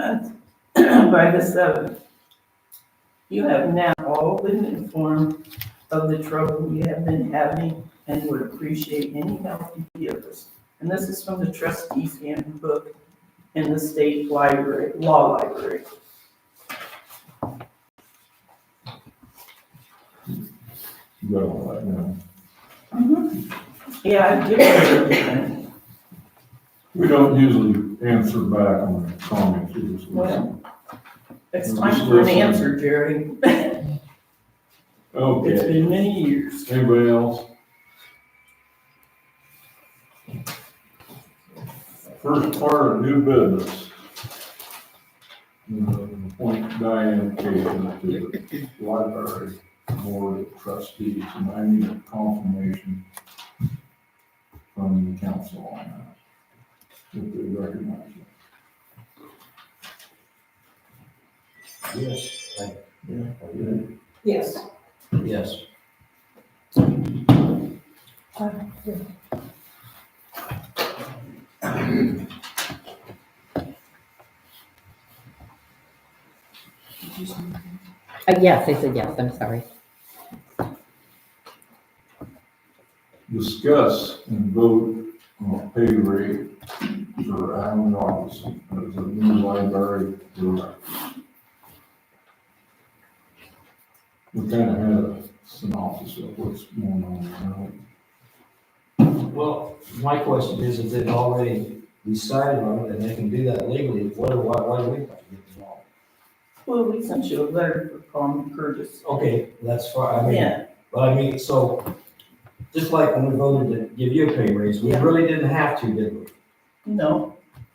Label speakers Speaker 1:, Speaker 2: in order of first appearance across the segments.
Speaker 1: month by the 7th. You have now all been informed of the trouble you have been having and would appreciate any help you give us. And this is from the trustees handbook in the state library, law library.
Speaker 2: You got all that now.
Speaker 1: Yeah, I've given you everything.
Speaker 2: We don't usually answer back on comments. We just listen.
Speaker 1: Well, it's time for an answer, Jerry. It's
Speaker 2: Okay,
Speaker 1: been many years.
Speaker 2: anybody else? First part of new business. Appoint Diane Cahill to the library board of trustees, and I need a confirmation from the council on that, if they recognize it.
Speaker 3: Yes.
Speaker 1: Yes.
Speaker 3: Yes.
Speaker 4: Yes, I said yes, I'm sorry.
Speaker 2: Discuss and vote on a pay rate for Alan Robinson as a new library director. We kind of had a synopsis of what's going on now.
Speaker 3: Well, my question is, if they've already decided on it and they can do that legally, why do we have to get involved?
Speaker 1: Well, we sent you a letter for common courtesy.
Speaker 3: Okay, that's fine, I mean,
Speaker 1: Yeah,
Speaker 3: but I mean, so, just like when we voted to give you a pay raise, we
Speaker 1: Yeah.
Speaker 3: really didn't have to, did we?
Speaker 1: no,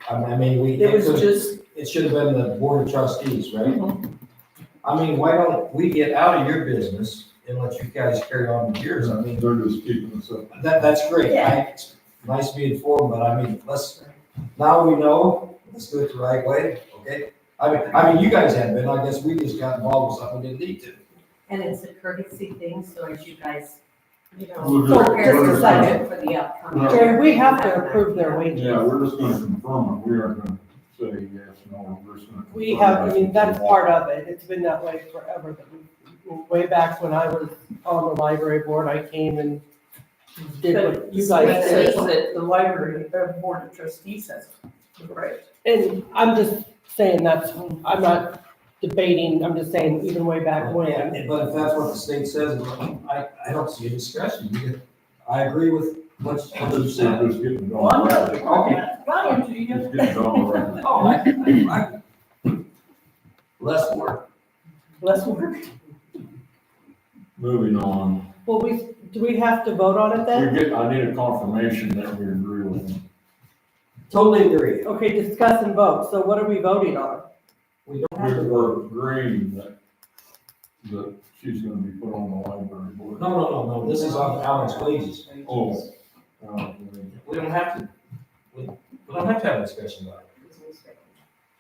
Speaker 3: I mean,
Speaker 1: it was just,
Speaker 3: it should have been the board of trustees, right?
Speaker 1: mhm.
Speaker 3: I mean, why don't we get out of your business and let you guys carry on with yours? I mean,
Speaker 2: They're just keeping us up.
Speaker 3: that's great.
Speaker 1: Yeah.
Speaker 3: It's nice to be informed, but I mean, now we know, let's do it the right way, okay? I mean, you guys have been, I guess we just got involved with something we didn't need to.
Speaker 5: And it's a courtesy thing, so as you guys,
Speaker 2: We'll just-
Speaker 5: prepare
Speaker 2: we're
Speaker 5: your
Speaker 2: just-
Speaker 5: budget for the upcoming.
Speaker 2: Right.
Speaker 6: Jerry, we have to approve their wages.
Speaker 2: Yeah, we're just gonna confirm it. We aren't gonna say yes, no, we're just gonna.
Speaker 6: We
Speaker 2: confirm
Speaker 6: have, I mean, that's part of it. It's been that way forever. That way back when I was on the library board, I came and did
Speaker 1: But
Speaker 6: what you
Speaker 1: it
Speaker 6: guys
Speaker 1: says
Speaker 6: did.
Speaker 1: that the library, board of trustees has, right.
Speaker 6: And I'm just saying I'm not debating, I'm just saying even way back when.
Speaker 3: But if that's what the state says, I don't see a discussion. I agree with what you
Speaker 2: Just
Speaker 3: said.
Speaker 2: just getting it
Speaker 1: Well, I'm
Speaker 2: on.
Speaker 1: not,
Speaker 3: Okay.
Speaker 1: lying to you.
Speaker 2: Just getting it on right.
Speaker 3: Oh, less work.
Speaker 1: Less work.
Speaker 2: Moving on.
Speaker 6: Well, do we have to vote on it then?
Speaker 2: I need a confirmation that we agree with them.
Speaker 3: Totally agree.
Speaker 6: Okay, discuss and vote. So what are we voting on?
Speaker 3: We don't have to vote.
Speaker 2: We're agreeing that she's gonna be put on the library board.
Speaker 3: No, this is on Alan's wages.
Speaker 2: Oh.
Speaker 3: We don't have to, we don't have to have a discussion about it.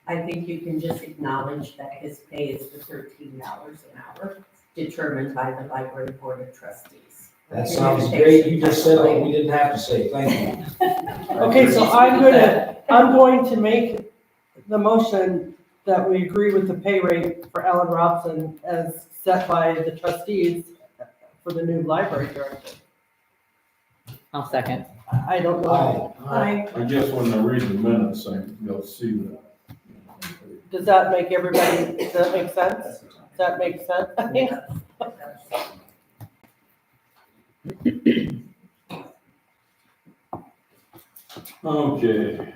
Speaker 5: I think you can just acknowledge that his pay is the $13 an hour, determined by the library board of trustees.
Speaker 3: That sounds great. You just said what we didn't have to say. Thank you.
Speaker 6: Okay, so I'm going to make the motion that we agree with the pay rate for Ellen Robson as set by the trustees for the new library director.
Speaker 4: I'll second.
Speaker 6: I don't know.
Speaker 3: Aye.
Speaker 2: I guess when they read the minutes, they'll see that.
Speaker 6: Does that make everybody, does that make sense? Does that make sense? I think.
Speaker 2: Okay.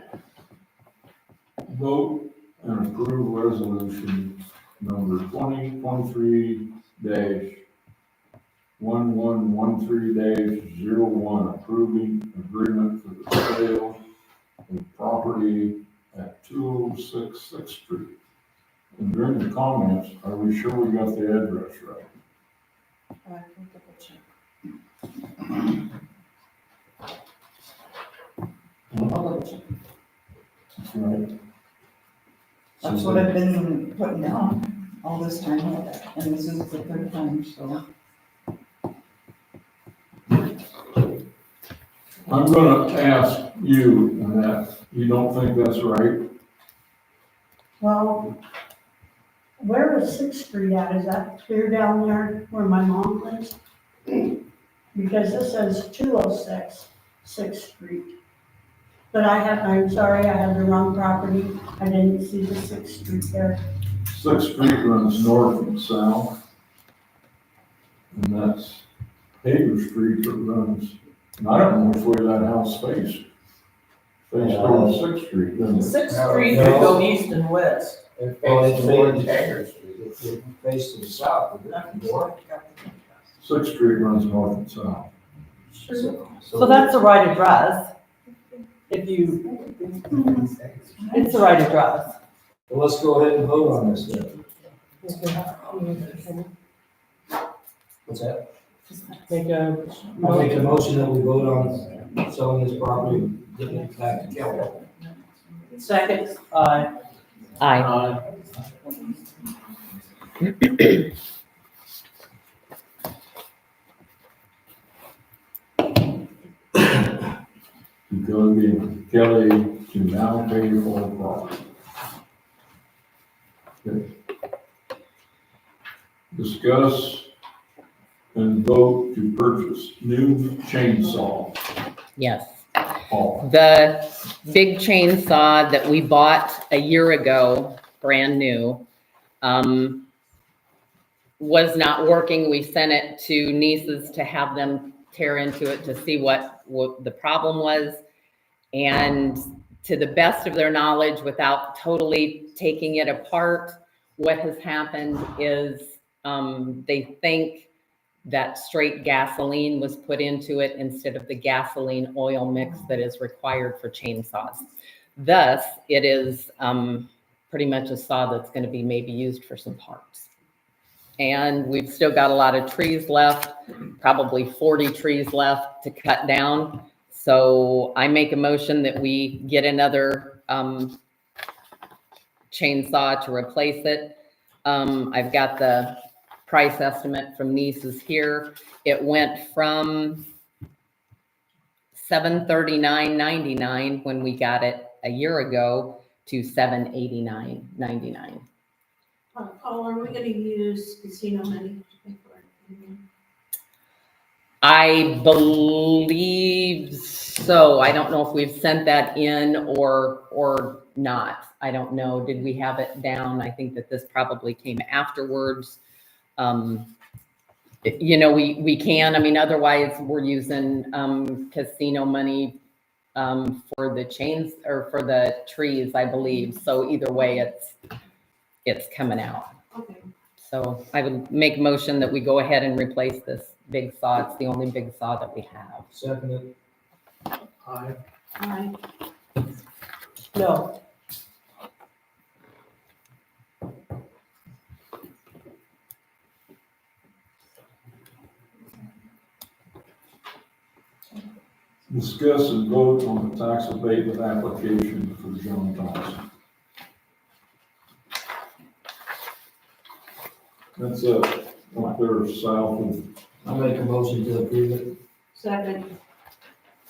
Speaker 2: Vote and approve resolution number 2023-1113-01, approving agreement for the sale of property at 206 Sixth Street. And during the comments, are we sure we got the address right? That's right.
Speaker 7: That's what I've been putting down all this time, and this is the third time, so.
Speaker 2: I'm gonna ask you, Annette, you don't think that's right?
Speaker 8: Well, where is Sixth Street at? Is that clear down there where my mom lives? Because this says 206 Sixth Street. But I'm sorry, I had the wrong property. I didn't see the Sixth Street there.
Speaker 2: Sixth Street runs north and south. And that's Hager Street that runs, and I don't know which way that house faced. Faced towards Sixth Street, doesn't it?
Speaker 1: Sixth Street would go east and west.
Speaker 3: It
Speaker 9: It's
Speaker 3: faced
Speaker 9: towards
Speaker 3: towards
Speaker 9: Hager Street.
Speaker 3: It faced to the south, is it, north?
Speaker 2: Sixth Street runs north and south.
Speaker 6: So that's the right address. If you, it's the right address.
Speaker 3: Well, let's go ahead and vote on this then. What's that?
Speaker 6: Make a
Speaker 3: I'll make a
Speaker 6: motion.
Speaker 3: motion that we vote on selling this property, getting it back to Kelly.
Speaker 1: Second,
Speaker 6: Aye.
Speaker 4: Aye.
Speaker 2: Kelly to now pay for the property. Okay. Discuss and vote to purchase new chainsaw.
Speaker 4: Yes.
Speaker 2: Paul.
Speaker 4: The big chainsaw that we bought a year ago, brand new, was not working. We sent it to Nieces to have them tear into it to see what the problem was. And to the best of their knowledge, without totally taking it apart, what has happened is they think that straight gasoline was put into it instead of the gasoline oil mix that is required for chainsaws. Thus, it is pretty much a saw that's going to be maybe used for some parts. And we've still got a lot of trees left, probably 40 trees left to cut down. So I make a motion that we get another chainsaw to replace it. I've got the price estimate from Nieces here. It went from $739.99 when we got it a year ago to $789.99.
Speaker 5: Paul, are we gonna use casino money to pay for it?
Speaker 4: I believe so. I don't know if we've sent that in or not. I don't know. Did we have it down? I think that this probably came afterwards. We can, otherwise we're using casino money for the chains or for the trees, I believe. So either way, it's coming out.
Speaker 5: Okay.
Speaker 4: So I would make a motion that we go ahead and replace this big saw. It's the only big saw that we have.
Speaker 3: Second it.
Speaker 9: Aye.
Speaker 5: Aye.
Speaker 6: No.
Speaker 2: Discuss and vote on the tax abatement application for John Thompson. That's up there south of,
Speaker 3: I'll make a motion to approve it.
Speaker 5: Second.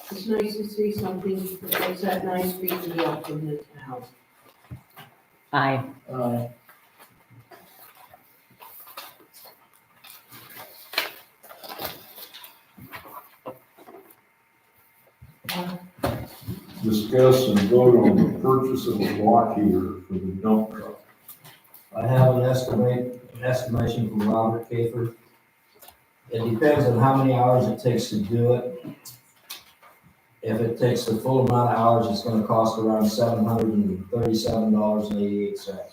Speaker 5: It's nice to see something that makes that nice street to be up in the town.
Speaker 4: Aye.
Speaker 3: Aye.
Speaker 2: discuss and vote on the purchase of a block heater for the dump truck.
Speaker 3: I have an estimation from Robert Kafer. It depends on how many hours it takes to do it. If it takes the full amount of hours, it's gonna cost around $737.88.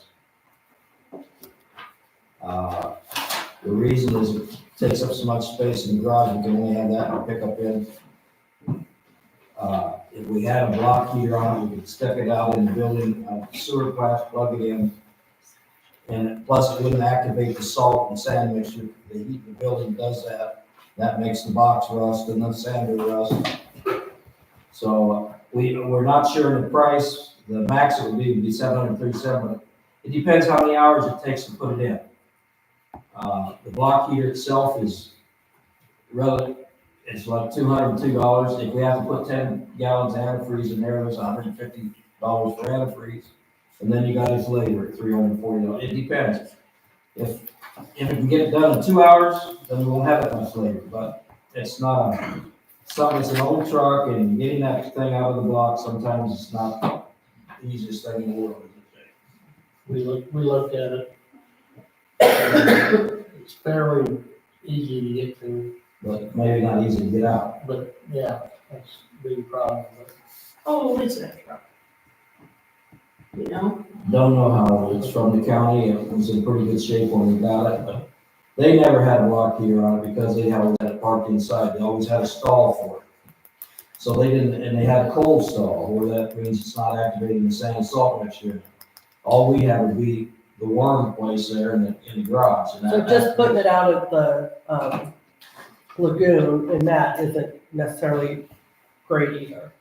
Speaker 3: The reason is it takes up so much space in the garage, we can only have that in pickup in. If we had a block heater on it, we could step it out in the building, sewer plant, plug it in. And plus it wouldn't activate the salt and sand mixture. The heat in the building does that. That makes the box rust and the sander rust. So we're not sure of the price. The max it would be $737. It depends how many hours it takes to put it in. The block heater itself is it's like $202. If we have to put 10 gallons of antifreeze in there, it's $150 for antifreeze. And then you got his labor at $340. It depends. If it can get done in 2 hours, then we won't have that much labor, but it's not it's an old truck and getting that thing out of the block, sometimes it's not the easiest thing in the world.
Speaker 9: We looked at it. It's fairly easy to get to,
Speaker 3: But maybe not easy to get out.
Speaker 9: but yeah, that's a big problem. But
Speaker 5: How old is that truck? You know?
Speaker 3: Don't know how old. It's from the county. It was in pretty good shape when we got it, but they never had a lock key on it because they always had it parked inside. They always had a stall for it. So they didn't, and they had a cold stall, where that means it's not activating the sand and salt mixture. All we have would be the worm place there in the garage. And
Speaker 6: So
Speaker 3: that-
Speaker 6: just putting it out of the, lagoon and that isn't necessarily great either.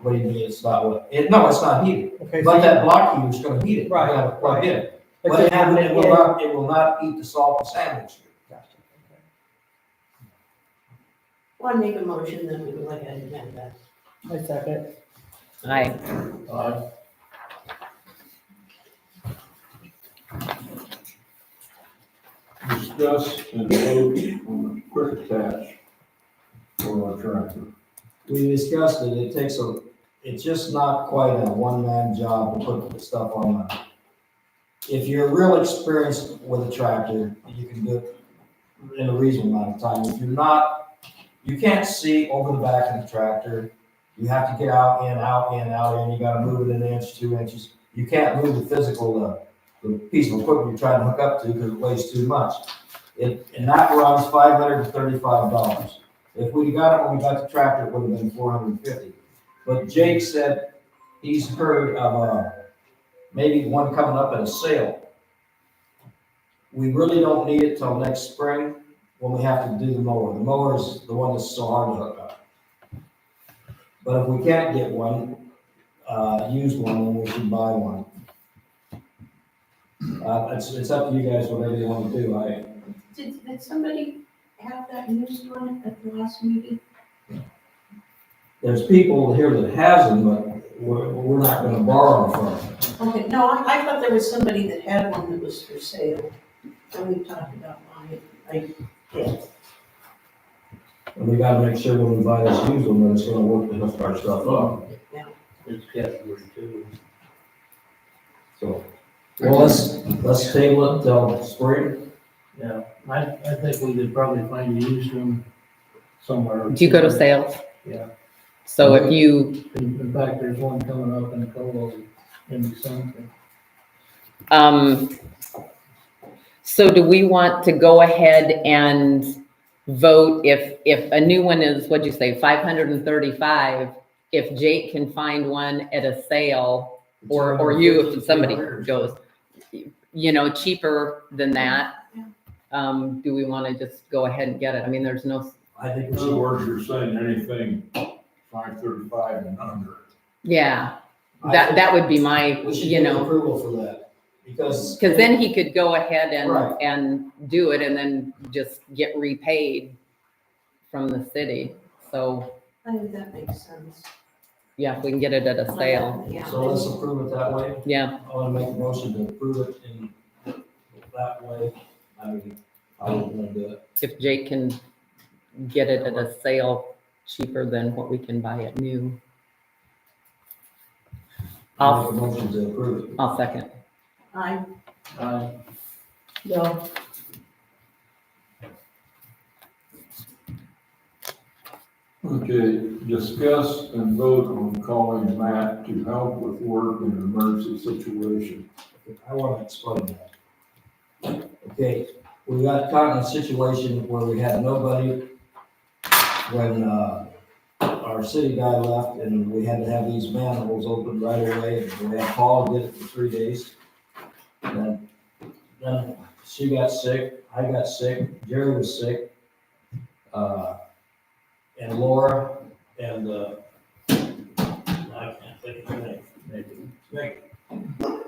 Speaker 3: What do you mean it's not what? No, it's not heated.
Speaker 6: Okay,
Speaker 3: But
Speaker 6: so
Speaker 3: that block heater's gonna heat it. You
Speaker 6: Right,
Speaker 3: have it plugged in.
Speaker 6: but
Speaker 3: But
Speaker 6: you're
Speaker 3: it
Speaker 6: having it in.
Speaker 3: it will not eat the salt and sand mixture.
Speaker 5: Well, I make a motion, then we go ahead and amend that.
Speaker 6: I second.
Speaker 4: Aye.
Speaker 2: Discuss and vote on a quick attach for our tractor.
Speaker 3: We discussed it, it's just not quite a one-man job to put the stuff on. If you're real experienced with a tractor, you can do it in a reasonable amount of time. If you're not, you can't see over the back of the tractor. You have to get out in, out in, out in, you gotta move it an inch, 2 inches. You can't move the physical, the piece of equipment you're trying to hook up to because it weighs too much. And that runs $535. If we'd got it when we got the tractor, it would have been $450. But Jake said he's heard of maybe one coming up at a sale. We really don't need it till next spring when we have to do the mower. The mower is the one that's so hard to hook up. But if we can't get one, used one, then we should buy one. It's up to you guys, whatever you want to do.
Speaker 5: Did somebody have that used one at the last meeting?
Speaker 3: There's people here that has them, but we're not gonna borrow them from them.
Speaker 5: Okay, no, I thought there was somebody that had one that was for sale, and we talked about buying it.
Speaker 3: And we gotta make sure when we buy this used one, that it's gonna work to hook our stuff up.
Speaker 9: it's category 2.
Speaker 3: So, well, let's table it till spring.
Speaker 9: Yeah, I think we could probably find a used one somewhere.
Speaker 4: Do you go to sales?
Speaker 9: Yeah.
Speaker 4: So if you,
Speaker 9: In fact, there's one coming up in Colo in December.
Speaker 4: so do we want to go ahead and vote if a new one is, what'd you say, 535? If Jake can find one at a sale, or you, if somebody goes, cheaper than that, do we want to just go ahead and get it? I mean, there's no,
Speaker 3: I think
Speaker 2: In
Speaker 3: we
Speaker 2: other
Speaker 3: should.
Speaker 2: words, you're saying anything 535 and under.
Speaker 4: yeah, that would be my,
Speaker 3: We should get approval for that, because.
Speaker 4: because then he could go ahead
Speaker 3: Right.
Speaker 4: and do it and then just get repaid from the city. So,
Speaker 5: I think that makes sense.
Speaker 4: yeah, if we can get it at a sale,
Speaker 5: Yeah.
Speaker 3: So let's approve it that way.
Speaker 4: yeah.
Speaker 3: I wanna make a motion to approve it in that way. I mean, I would wanna do it.
Speaker 4: If Jake can get it at a sale cheaper than what we can buy it new.
Speaker 3: I'll make a motion to approve it.
Speaker 4: I'll second.
Speaker 5: I,
Speaker 6: No,
Speaker 2: Okay, discuss and vote on calling Matt to help with work in an emergency situation.
Speaker 3: I wanna explain that. Okay, we got caught in a situation where we had nobody when, our city guy left, and we had to have these manholes opened right away, and we had Paul did it for 3 days. And then she got sick, I got sick, Jerry was sick, and Laura, and, I can't think of her name.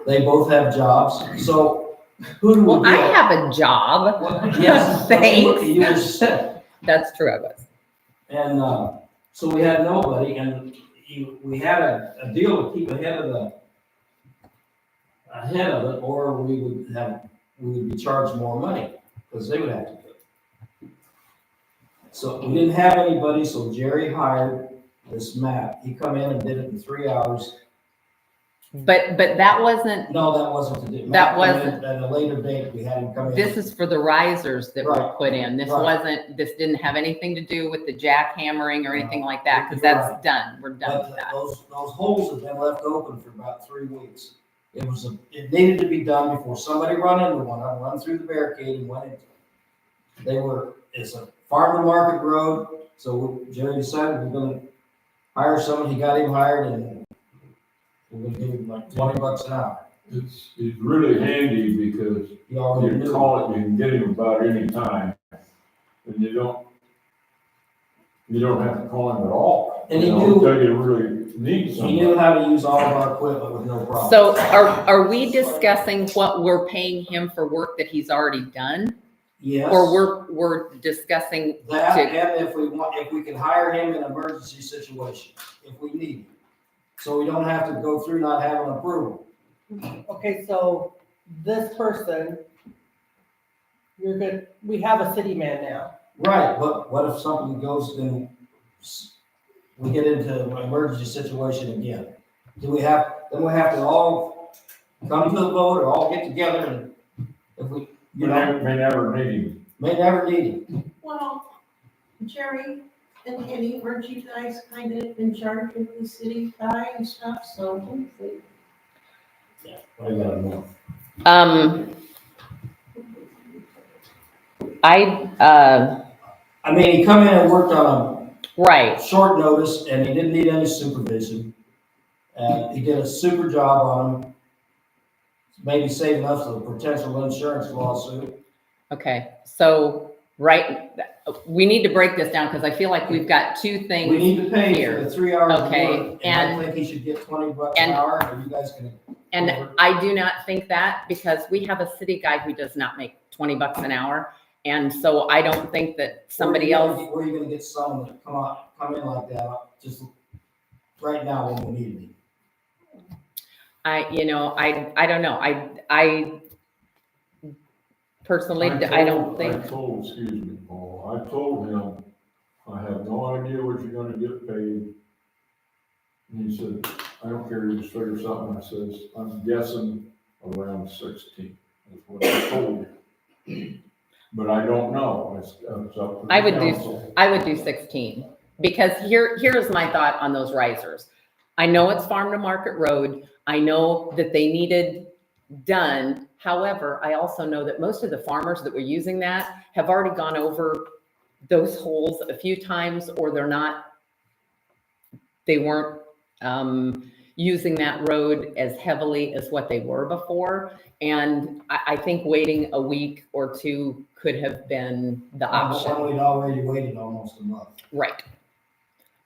Speaker 3: They both have jobs, so who do we
Speaker 4: Well, I
Speaker 3: get?
Speaker 4: have a job.
Speaker 3: Well, yes,
Speaker 4: Thanks.
Speaker 3: You were sick.
Speaker 4: That's true, I was.
Speaker 3: And, so we had nobody, and we had a deal to keep ahead of ahead of it, or we would be charged more money, because they would have to do it. So we didn't have anybody, so Jerry hired this Matt. He come in and did it in 3 hours.
Speaker 4: But that wasn't,
Speaker 3: No, that wasn't to do.
Speaker 4: That
Speaker 3: Matt come in
Speaker 4: wasn't-
Speaker 3: At a later date, we had him come in.
Speaker 4: this is for the risers that were
Speaker 3: Right.
Speaker 4: put in. This
Speaker 3: Right.
Speaker 4: this didn't have anything to do with the jackhammering or anything like that, because
Speaker 3: You're
Speaker 4: that's
Speaker 3: right.
Speaker 4: done. We're done
Speaker 3: But
Speaker 4: with that.
Speaker 3: those holes have been left open for about 3 weeks. It needed to be done before somebody run into one. I run through the barricade and went into. It's a farm to market road, so Jerry decided we're gonna hire someone. He got him hired and we're gonna give him like $20 an hour.
Speaker 2: It's really handy because
Speaker 3: He already
Speaker 2: you
Speaker 3: knew.
Speaker 2: call it, you can get him about any time. And you don't have to call him at all.
Speaker 3: And he
Speaker 2: You know,
Speaker 3: knew-
Speaker 2: until you really need
Speaker 3: He
Speaker 2: somebody.
Speaker 3: knew how to use all of our equipment with no problem.
Speaker 4: So are we discussing what we're paying him for work that he's already done?
Speaker 3: Yes.
Speaker 4: Or we're discussing,
Speaker 3: That,
Speaker 4: to-
Speaker 3: and if we can hire him in an emergency situation, if we need him. So we don't have to go through not having approval.
Speaker 6: Okay, so this person, we have a city man now.
Speaker 3: Right, but what if something goes, then we get into an emergency situation again? Then we have to all come to the vote or all get together and if we,
Speaker 2: You may never need him.
Speaker 3: may never need him.
Speaker 8: Well, Jerry and Kenny, weren't you guys kind of in charge of the city guy and stuff, so hopefully.
Speaker 3: I gotta know.
Speaker 4: I
Speaker 3: I mean, he come in and worked on
Speaker 4: right.
Speaker 3: a short notice and he didn't need any supervision. And he did a super job on him. Maybe saving us a potential insurance lawsuit.
Speaker 4: Okay, so, we need to break this down because I feel like we've got two
Speaker 3: We
Speaker 4: things.
Speaker 3: need to pay
Speaker 4: here.
Speaker 3: for the 3 hours of
Speaker 4: Okay,
Speaker 3: work, and I
Speaker 4: and-
Speaker 3: think he should get $20 an
Speaker 4: and-
Speaker 3: hour, or you guys can.
Speaker 4: And I do not think that because we have a city guy who does not make $20 an hour. And so I don't think that somebody else,
Speaker 3: Where are you gonna get someone that come in like that, just right now when we need him?
Speaker 4: I don't know. I personally, I don't think,
Speaker 2: Excuse me, Paul, I told him, I have no idea what you're gonna get paid. And he said, I don't care, you just figure something. I says, I'm guessing around 16, is what I told you. But I don't know, it's up to the
Speaker 4: I would do-
Speaker 2: council.
Speaker 4: I would do 16. Because here's my thought on those risers. I know it's farm to market road. I know that they needed done. However, I also know that most of the farmers that were using that have already gone over those holes a few times, or they weren't using that road as heavily as what they were before. And I think waiting a week or two could have been the option.
Speaker 3: We'd already waited almost a month.
Speaker 4: Right.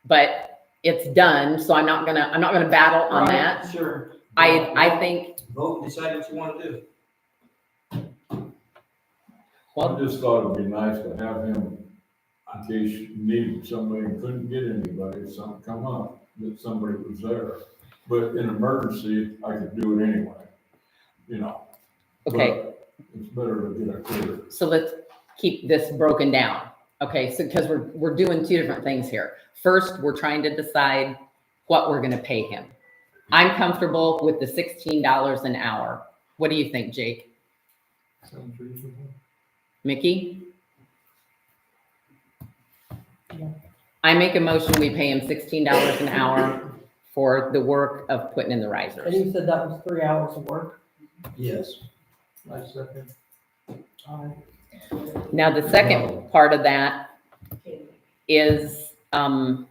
Speaker 4: But it's done, so I'm not gonna battle on
Speaker 3: Right,
Speaker 4: that.
Speaker 3: Sure.
Speaker 4: I think,
Speaker 3: Vote and decide what you wanna do.
Speaker 2: I just thought it'd be nice to have him, in case you needed somebody and couldn't get anybody, if something come up, that somebody was there. But in emergency, I could do it anyway, you know.
Speaker 4: okay,
Speaker 2: But it's better to get it clear.
Speaker 4: so let's keep this broken down. Okay, so, because we're doing two different things here. First, we're trying to decide what we're gonna pay him. I'm comfortable with the $16 an hour. What do you think, Jake?
Speaker 2: Sounds reasonable.
Speaker 4: Mickey? I make a motion, we pay him $16 an hour for the work of putting in the
Speaker 6: And
Speaker 4: risers.
Speaker 6: you said that was 3 hours of work?
Speaker 3: Yes.
Speaker 2: I second.
Speaker 4: Now, the second part of that is to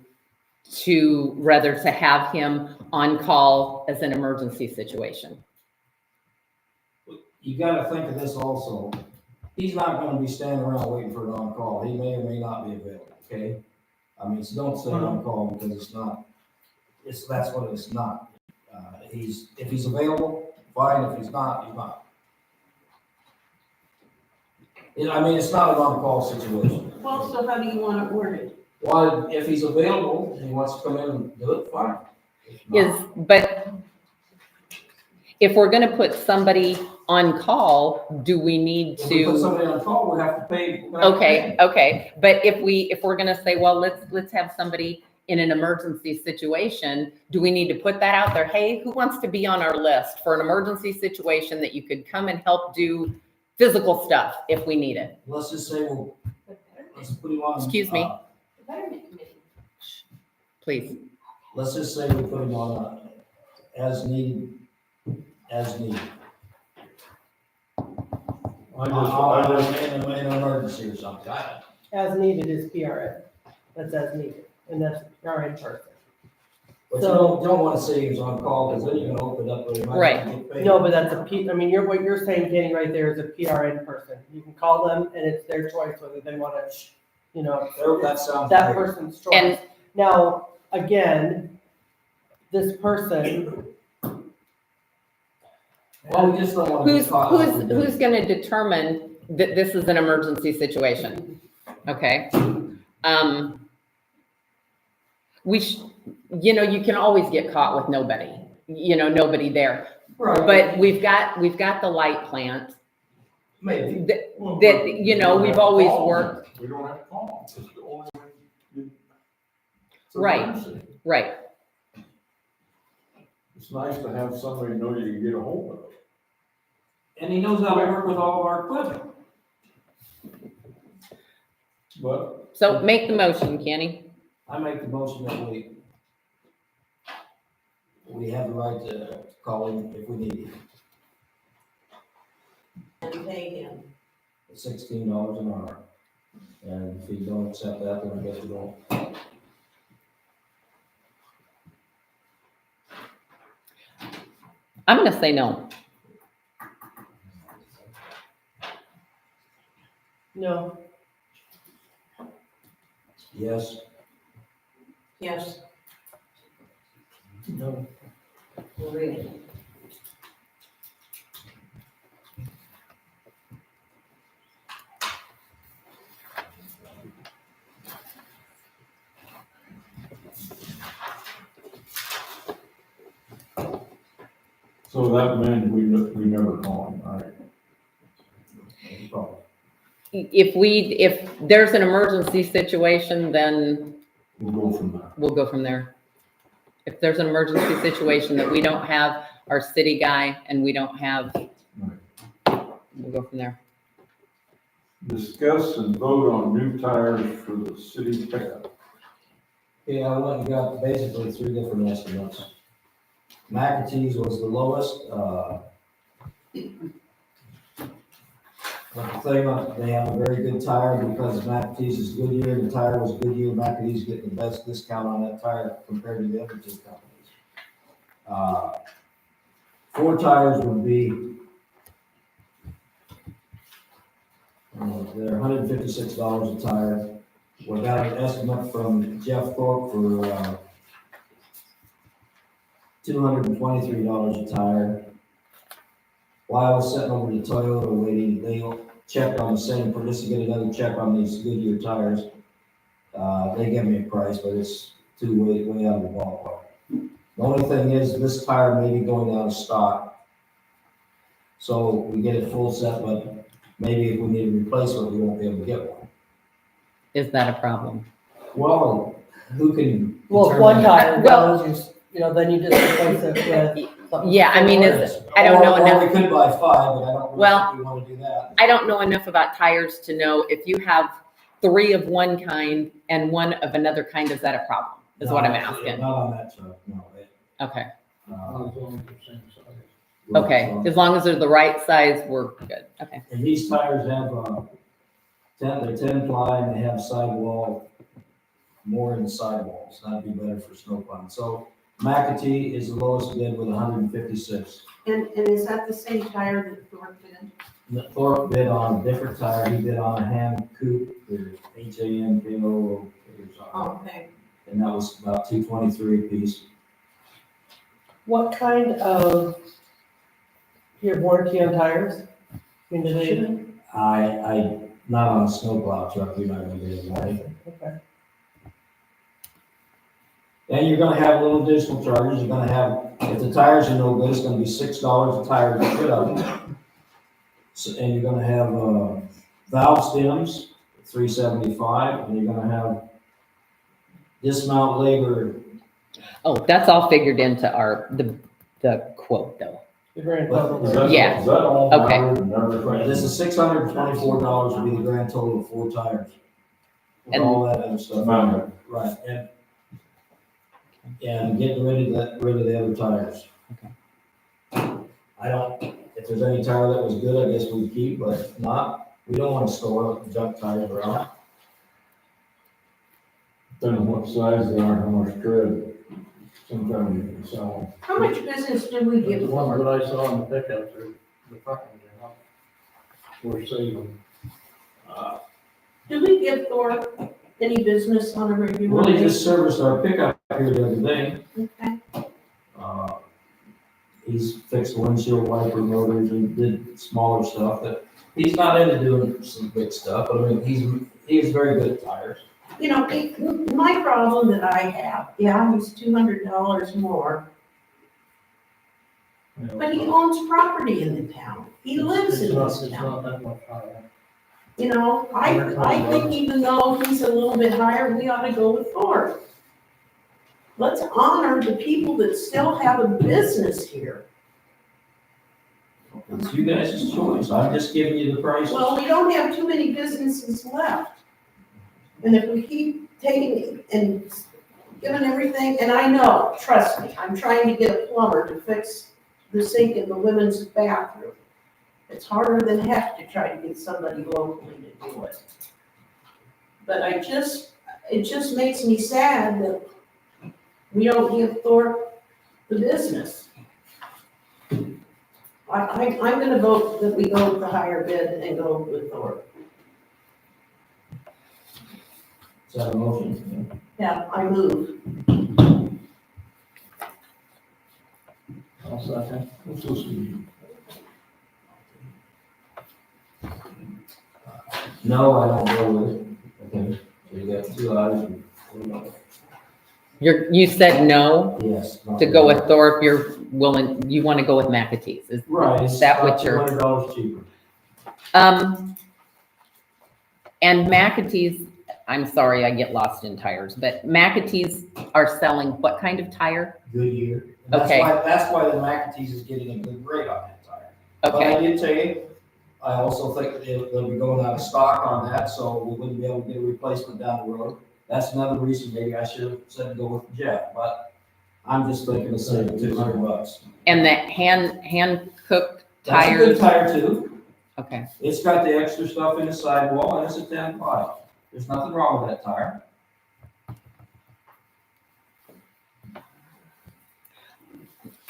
Speaker 4: have him on call as an emergency situation.
Speaker 3: You gotta think of this also. He's not gonna be standing around waiting for an on-call. He may or may not be available, okay? I mean, so don't say on-call because that's what it's not. If he's available, fine. If he's not, he's not. I mean, it's not an on-call situation.
Speaker 8: Well, so how do you want it worded?
Speaker 3: Well, if he's available, and he wants to come in and do it, fine. If not-
Speaker 4: if we're gonna put somebody on call, do we need
Speaker 3: If we put
Speaker 4: to?
Speaker 3: somebody on call, we'll have to pay. we'll have to pay.
Speaker 4: Okay, but if we're gonna say, well, let's have somebody in an emergency situation, do we need to put that out there? Hey, who wants to be on our list for an emergency situation that you could come and help do physical stuff if we need it?
Speaker 3: Let's just say, well, let's put him on.
Speaker 4: Excuse me. Please.
Speaker 3: Let's just say we put him on as needed. In an emergency or something.
Speaker 6: As needed is PRN. That's as needed, and that's PRN person.
Speaker 3: But you
Speaker 6: So-
Speaker 3: don't wanna say he was on call, because then you're gonna open up. where he might
Speaker 4: Right.
Speaker 3: not get paid.
Speaker 6: No, but that's a P, I mean, what you're saying, Kenny, right there is a PRN person. You can call them and it's their choice whether they wanna,
Speaker 3: That sounds
Speaker 6: that
Speaker 3: great.
Speaker 6: person's choice.
Speaker 4: And
Speaker 6: Now, again, this person,
Speaker 3: Well, we just don't wanna
Speaker 4: who's,
Speaker 3: get caught off
Speaker 4: who's,
Speaker 3: the
Speaker 4: who's gonna determine that this is an emergency situation? Okay? You can always get caught with nobody, nobody there.
Speaker 3: Right.
Speaker 4: But we've got the light plant
Speaker 3: Maybe.
Speaker 4: that,
Speaker 2: Well,
Speaker 4: that,
Speaker 2: but
Speaker 4: you know,
Speaker 2: don't
Speaker 4: we've
Speaker 2: have to
Speaker 4: always
Speaker 2: call them.
Speaker 4: worked.
Speaker 2: We don't have to call them, it's the only way it's an
Speaker 4: Right.
Speaker 2: emergency.
Speaker 4: Right,
Speaker 2: It's nice to have somebody know you can get a hold of.
Speaker 3: And he knows how to work with all of our equipment.
Speaker 2: But
Speaker 4: so make the motion, Kenny.
Speaker 3: I make the motion that we have the right to call him if we need him.
Speaker 5: And pay him.
Speaker 3: $16 an hour. And if you don't accept that, then I guess we don't.
Speaker 4: I'm gonna say no.
Speaker 6: no,
Speaker 3: Yes.
Speaker 5: Yes,
Speaker 9: No.
Speaker 5: Maria.
Speaker 2: so that meant we never call them, right?
Speaker 3: No problem.
Speaker 4: If there's an emergency situation, then
Speaker 2: We'll go from there.
Speaker 4: we'll go from there. If there's an emergency situation that we don't have our city guy and we don't have, we'll go from there.
Speaker 2: Discuss and vote on new tires for the city pickup.
Speaker 3: Yeah, I went and got basically 3 different estimates. McAtee's was the lowest, but the thing, they have a very good tire because McAtee's is Goodyear, and the tire was Goodyear, McAtee's getting the best discount on that tire compared to the other 2 companies. 4 tires would be, they're $156 a tire. We got an estimate from Jeff Thorpe for, $223 a tire. While I was sitting over to Toyota waiting, they checked on the same, for just to get another check on these Goodyear tires. They gave me a price, but it's way out of the ballpark. The only thing is, this tire may be going out of stock. So we get it full set, but maybe if we need a replacement, we won't be able to get one.
Speaker 4: Is that a problem?
Speaker 3: Well, who can?
Speaker 6: well, if
Speaker 3: determine
Speaker 6: one tire
Speaker 4: Well-
Speaker 6: goes, then you just replace it with something.
Speaker 4: Yeah, I mean, I don't know
Speaker 3: Or
Speaker 4: enough.
Speaker 3: we could buy 5, but I don't
Speaker 4: Well-
Speaker 3: know if we wanna do that.
Speaker 4: I don't know enough about tires to know if you have 3 of one kind and 1 of another kind, is that a problem? Is what I'm
Speaker 3: No,
Speaker 4: asking.
Speaker 3: Not on that truck, no.
Speaker 4: Okay,
Speaker 3: Uh,
Speaker 4: okay. As long as they're the right size, we're good. Okay.
Speaker 3: And these tires have, they're 10 ply and they have sidewall, more in the sidewalls. That'd be better for snow plowing. So McAtee is the lowest bid with 156.
Speaker 5: And is that the same tire that Thorpe did?
Speaker 3: Thorpe bid on a different tire. He bid on a hand coupe, the HAMKO,
Speaker 5: Oh, okay.
Speaker 3: and that was about $223 a piece.
Speaker 6: What kind of, you have warranty on tires? I mean, do they,
Speaker 3: Not on a snowplow truck, you're not gonna get it right.
Speaker 6: okay.
Speaker 3: And you're gonna have little additional charges, you're gonna have, if the tires are no good, it's gonna be $6 a tire to get rid of them. So, and you're gonna have, valve stems, $375, and you're gonna have dismount labor.
Speaker 4: Oh, that's all figured into the quote though.
Speaker 6: The grand
Speaker 2: Is
Speaker 6: total.
Speaker 2: that-
Speaker 4: Yeah.
Speaker 2: Is that all
Speaker 4: Okay.
Speaker 2: covered and everything?
Speaker 3: This is $624 would be the grand total of 4 tires. With
Speaker 4: And-
Speaker 3: all that other stuff.
Speaker 2: Amendment.
Speaker 3: Right, and getting rid of the other tires. I don't, if there's any tire that was good, I guess we'd keep, but if not, we don't wanna store junk tires around.
Speaker 2: Depending on what size they are, how much tread, sometimes you can sell them.
Speaker 5: How much business do we
Speaker 9: The
Speaker 5: give
Speaker 9: ones
Speaker 5: for?
Speaker 9: that I saw in the pickups are the fucking, we're saving.
Speaker 5: Do we give Thor any business on a regular
Speaker 3: Really
Speaker 5: basis?
Speaker 3: just serviced our pickup here the other day.
Speaker 5: Okay.
Speaker 3: He's fixed windshield wiper motors and did smaller stuff that, he's not into doing some big stuff, but I mean, he's very good at tires.
Speaker 5: You know, my problem that I have, yeah, he's $200 more, but he owns property in the town. He lives in this
Speaker 9: It's
Speaker 5: town.
Speaker 9: not that much higher.
Speaker 5: You know, I think even though he's a little bit higher, we ought to go with Thor. Let's honor the people that still have a business here.
Speaker 3: It's you guys' choice, I'm just giving you the price.
Speaker 5: Well, we don't have too many businesses left. And if we keep taking and giving everything, and I know, trust me, I'm trying to get a plumber to fix the sink in the women's bathroom. It's harder than heck to try to get somebody locally to do it. But it just makes me sad that we don't give Thorpe the business. I'm gonna vote that we go with the higher bid and go with Thorpe.
Speaker 3: Is that a motion?
Speaker 5: Yeah, I move.
Speaker 9: I'll second.
Speaker 2: What's this mean?
Speaker 3: No, I don't go with it. Okay, so you got 2 ayes.
Speaker 4: You said no
Speaker 3: Yes.
Speaker 4: to go with Thorpe, you want to go with McAtee's. Is
Speaker 3: Right, it's
Speaker 4: that
Speaker 3: about
Speaker 4: what you're?
Speaker 3: $200 cheaper.
Speaker 4: And McAtee's, I'm sorry, I get lost in tires, but McAtee's are selling what kind of tire?
Speaker 3: Goodyear.
Speaker 4: Okay.
Speaker 3: That's why the McAtee's is getting a good rate on that tire. But I
Speaker 4: Okay,
Speaker 3: did tell you, I also think they'll be going out of stock on that, so we wouldn't be able to get a replacement down the road. That's another reason maybe I should have said go with Jeff, but I'm just thinking of saving $200.
Speaker 4: and the hand cooked
Speaker 3: That's a good
Speaker 4: tires?
Speaker 3: tire too.
Speaker 4: Okay,
Speaker 3: It's got the extra stuff in the sidewall and it's a 10.5. There's nothing wrong with that tire.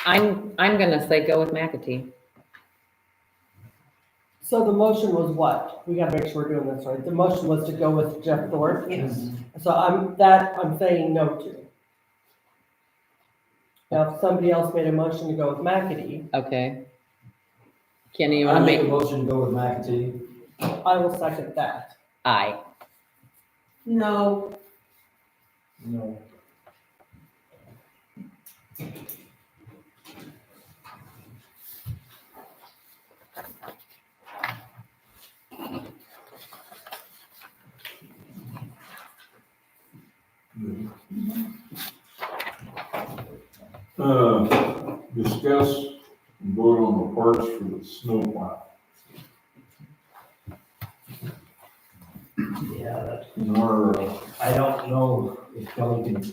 Speaker 4: I'm gonna say go with McAtee.
Speaker 6: So the motion was what? We gotta make sure we're doing this right. The motion was to go with Jeff Thorpe.
Speaker 5: Yes.
Speaker 6: So I'm saying no to. Now, if somebody else made a motion to go with McAtee,
Speaker 4: Okay. Kenny, you
Speaker 3: I
Speaker 4: wanna
Speaker 3: make a
Speaker 4: make
Speaker 3: motion to go with McAtee.
Speaker 6: I will second that.
Speaker 4: aye?
Speaker 5: No,
Speaker 9: No.
Speaker 2: Discuss and vote on the parts for the snow plow.
Speaker 3: Yeah, that-
Speaker 2: In our,
Speaker 3: I don't know if Kelly can.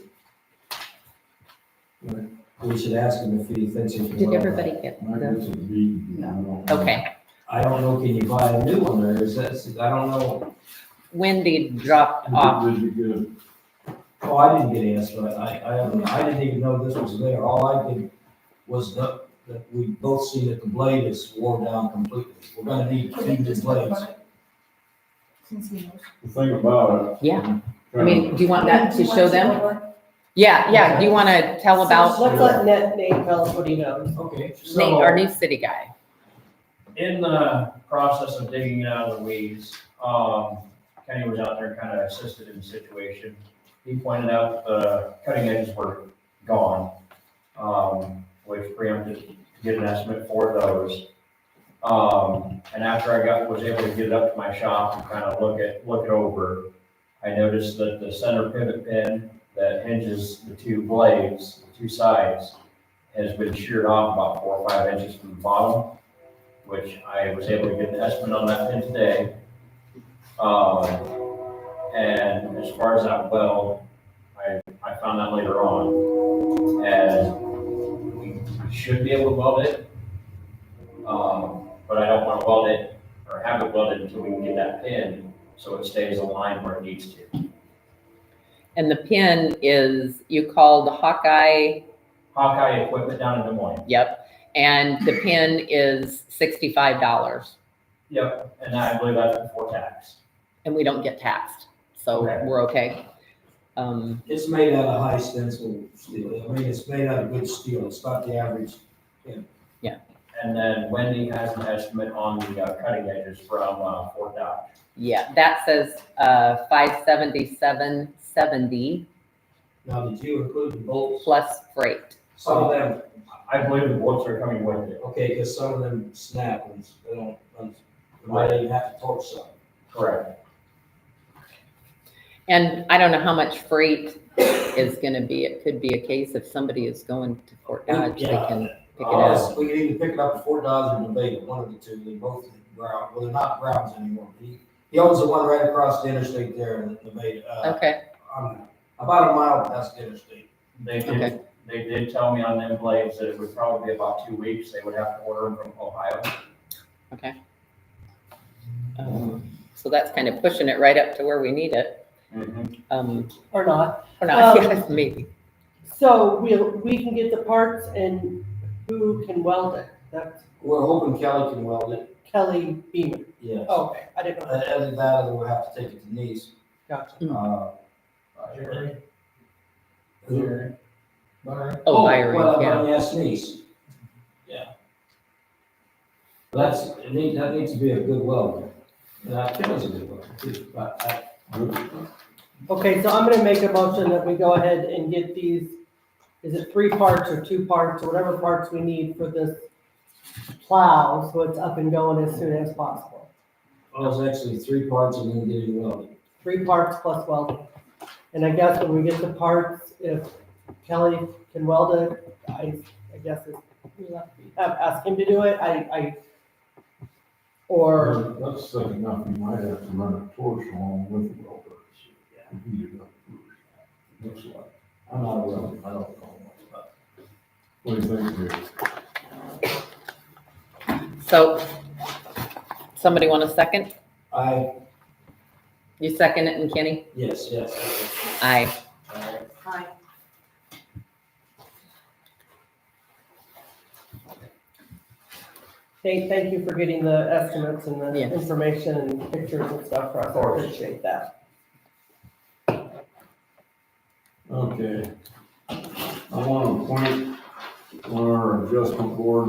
Speaker 3: We should ask him if he thinks he can.
Speaker 4: Did
Speaker 3: run
Speaker 4: everybody
Speaker 3: that.
Speaker 4: get
Speaker 2: I
Speaker 4: the,
Speaker 2: guess it'd be, I don't know.
Speaker 4: okay.
Speaker 3: I don't know, can you buy a new one there? Is that, I don't know.
Speaker 4: Wendy dropped off.
Speaker 2: Did you get
Speaker 3: Oh, I didn't get asked, but I didn't even know this was there. All I did was that we both seen that the blade is worn down completely. We're gonna need 2 new blades.
Speaker 2: the thing about it?
Speaker 4: Yeah. I mean, do you want that to show them? Yeah, do you want to tell about
Speaker 6: Let's let Nate tell us what he knows.
Speaker 3: Okay.
Speaker 4: Nate, our new city guy?
Speaker 10: In the process of digging out of the weeds, Kenny was out there and kind of assisted in the situation. he pointed out the cutting edges were gone, which preempted to get an estimate for those. And after was able to get it up to my shop and kind of look it over, I noticed that the center pivot pin that hinges the two blades, the two sides, has been sheared off about 4 or 5 inches from the bottom, which I was able to get an estimate on that pin today. And as far as that weld, I found that later on, and we should be able to weld it. But I don't want to weld it or have it welded until we can get that pin so it stays aligned where it needs to.
Speaker 4: And the pin is, you called Hawkeye,
Speaker 10: Equipment down in Des Moines.
Speaker 4: yep, and the pin is $65,
Speaker 10: Yep, and I believe that's before tax.
Speaker 4: and we don't get taxed, so
Speaker 10: Okay.
Speaker 4: we're okay.
Speaker 3: It's made out of high stencil steel. I mean, it's made out of good steel. It's not the average.
Speaker 10: And then Wendy has an estimate on the cutting edges from Fort Dodge.
Speaker 4: Yeah, that says, $577.70
Speaker 3: Now, did you include the bolts?
Speaker 4: plus freight.
Speaker 3: Some of them,
Speaker 10: I believe the bolts are coming with it.
Speaker 3: okay, because some of them snap and they don't, you might even have to torque some.
Speaker 10: Correct.
Speaker 4: And I don't know how much freight is gonna be. It could be a case if somebody is going to Fort Dodge, they can pick it up.
Speaker 3: We can either pick it up at Fort Dodge or Nevada, one of the two. They both ground, well, they're not grounds anymore. He owns the one right across the interstate there in Nevada.
Speaker 4: Okay,
Speaker 3: About a mile past the interstate.
Speaker 4: Okay.
Speaker 10: They did tell me on them blades that it would probably be about 2 weeks. They would have to order them from Ohio.
Speaker 4: okay. So that's kind of pushing it right up to where we need it.
Speaker 6: Or not.
Speaker 4: Or not,
Speaker 6: Um,
Speaker 4: yes, maybe.
Speaker 6: So we can get the parts and who can weld it? That's
Speaker 3: We're hoping Kelly can weld it.
Speaker 6: Kelly Beamer.
Speaker 3: Yes.
Speaker 6: Oh, okay, I didn't know that.
Speaker 3: Other than that, we'll have to take it to Nice.
Speaker 6: Gotcha.
Speaker 3: Who?
Speaker 4: Oh, Byron,
Speaker 3: Well,
Speaker 4: yeah.
Speaker 3: yes, Nice. Yeah. That needs to be a good welder. Kelly's a good welder too, but
Speaker 6: Okay, so I'm gonna make a motion that we go ahead and get these, is it 3 parts or 2 parts or whatever parts we need for this plow, so it's up and going as soon as possible.
Speaker 3: well, it's actually 3 parts and then getting welded.
Speaker 6: 3 parts plus welding. And I guess when we get the parts, if Kelly can weld it, I guess ask him to do it, or,
Speaker 2: That's thick enough, you might have to run a torch along with the welder. To heat it up first. Looks like.
Speaker 3: I'm not a welder, I don't know much about it.
Speaker 2: What do you think, Dave?
Speaker 4: So, somebody want a second?
Speaker 3: You
Speaker 4: second it, and Kenny?
Speaker 3: yes.
Speaker 4: Aye.
Speaker 5: Hi.
Speaker 6: hey, thank you for getting the estimates and the
Speaker 4: Yes.
Speaker 6: information and pictures and stuff for us, I appreciate that.
Speaker 2: Okay. I want to appoint on our adjustment board,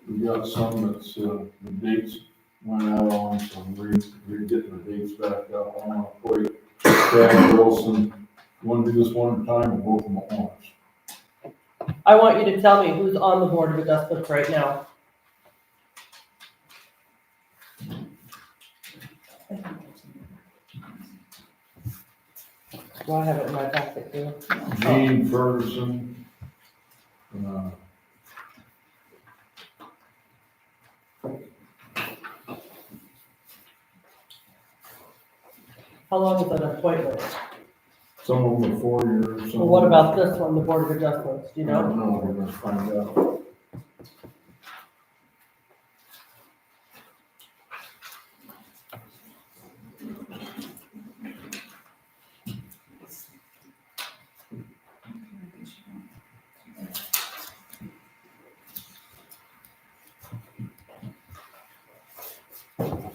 Speaker 2: we got some that's, the dates went out on, so we're getting the dates back up. I want to appoint Chad Wilson. You want to do this one at a time or both of them at once?
Speaker 6: I want you to tell me who's on the Board of Adjustments right now. Well, I have it in my packet too.
Speaker 2: Gene Ferguson.
Speaker 6: How long is that appointment?
Speaker 2: Some of them are 4 years. some
Speaker 6: Well, what
Speaker 2: of them-
Speaker 6: about this one, the Board of Adjustments, do you
Speaker 2: I
Speaker 6: know?
Speaker 2: don't know, we're gonna find out.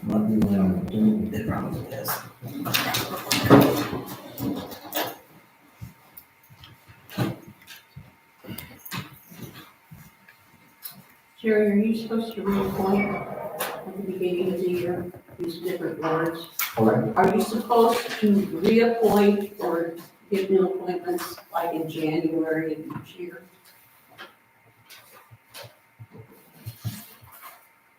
Speaker 2: Might be around the table.
Speaker 3: It probably is.
Speaker 5: Jerry, are you supposed to reappoint at the beginning of the year, these different boards?
Speaker 2: Okay.
Speaker 5: Are you supposed to reappoint or give new appointments like in January of each year?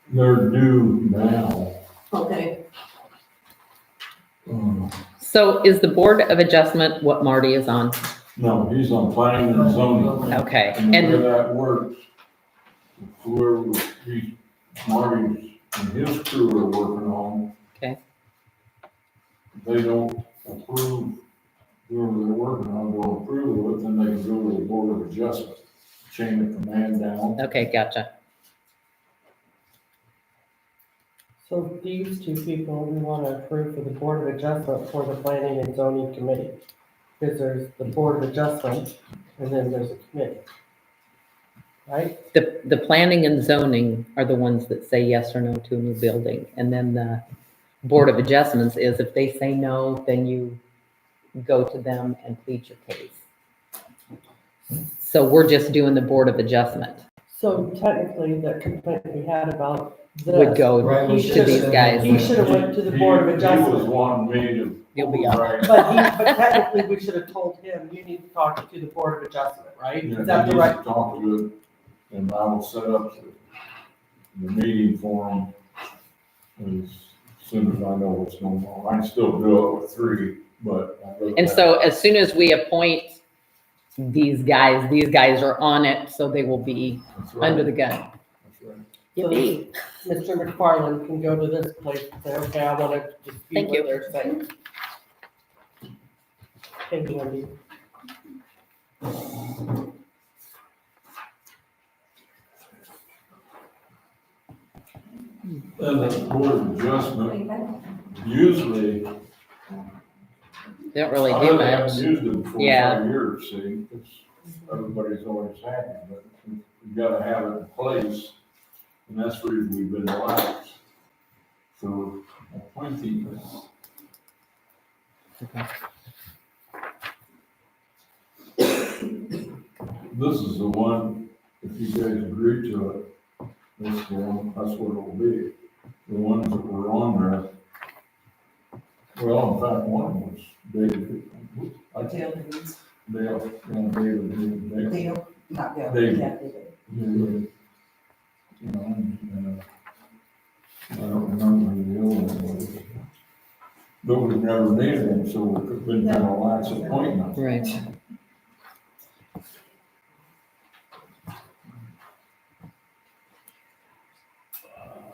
Speaker 2: They're due now.
Speaker 5: Okay,
Speaker 4: So is the Board of Adjustment what Marty is on?
Speaker 2: No, he's on planning and zoning.
Speaker 4: Okay,
Speaker 2: And the way
Speaker 4: and,
Speaker 2: that works, whoever Marty's and his crew are working on.
Speaker 4: Okay.
Speaker 2: They don't approve, whoever they're working on don't approve it, then they can go to the Board of Adjustment, chain of command down.
Speaker 4: okay, gotcha.
Speaker 6: So these two people, we want to approve for the Board of Adjustment for the Planning and Zoning Committee. Because there's the Board of Adjustment, and then there's a committee. Right?
Speaker 4: The planning and zoning are the ones that say yes or no to a new building. And then the Board of Adjustments is if they say no, then you go to them and plead your case. So we're just doing the Board of Adjustment.
Speaker 6: So technically, the complaint we had about this.
Speaker 4: Would go
Speaker 3: Right, we
Speaker 6: He
Speaker 3: should
Speaker 4: to
Speaker 3: have
Speaker 4: these
Speaker 3: said-
Speaker 4: guys.
Speaker 6: He should have went to the Board of
Speaker 2: He was
Speaker 6: Adjustment.
Speaker 2: wanting me to.
Speaker 4: You'll be up.
Speaker 2: Right.
Speaker 6: But technically, we should have told him, you need to talk to the Board of Adjustment, right?
Speaker 2: Yeah,
Speaker 6: Is that
Speaker 2: he
Speaker 6: the
Speaker 2: needs
Speaker 6: right?
Speaker 2: to talk to it, and I will set up the meeting for him as soon as I know what's going on. I can still do it with three, but. I'd rather
Speaker 4: And
Speaker 2: have-
Speaker 4: so as soon as we appoint these guys are on it, so they will be
Speaker 2: That's right.
Speaker 4: under the gun.
Speaker 2: That's right.
Speaker 4: Yippee.
Speaker 6: Mr. McFarland can go to this place and say, okay, I want to dispute
Speaker 4: Thank
Speaker 6: what
Speaker 4: you.
Speaker 6: they're saying. Thank you, Wendy.
Speaker 2: And the Board of Adjustment, usually,
Speaker 4: They don't really
Speaker 2: I
Speaker 4: do
Speaker 2: really haven't
Speaker 4: much.
Speaker 2: used it for
Speaker 4: Yeah.
Speaker 2: 5 years, see, because everybody's always happy, but we've got to have it in place. And that's the reason we've been relaxed for appointees. This is the one, if you guys agree to it, this is the one, that's what it'll be. The ones that were on there. Well, in fact, one was David. I
Speaker 7: Dale Davies.
Speaker 2: Dale, David.
Speaker 7: Dale, not Dale.
Speaker 2: David.
Speaker 7: Yeah, David.
Speaker 2: You know, I don't remember who the other one was. But we've never needed them, so we've been kind of lax appointment.
Speaker 4: Right.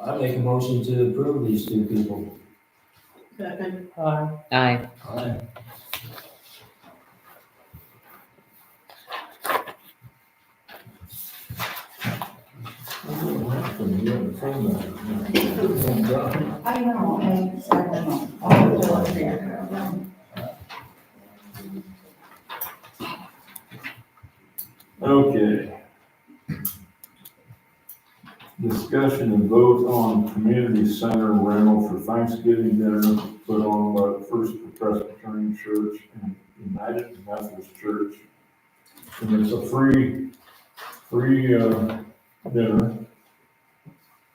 Speaker 3: I make a motion to approve these two people.
Speaker 5: second,
Speaker 4: Aye.
Speaker 2: Aye.
Speaker 7: I know, I don't know. I'll go up there.
Speaker 2: Okay. Discussion and vote on community center rental for Thanksgiving dinner put on by the First Presbyterian Church and United Methodist Church. And it's a free dinner.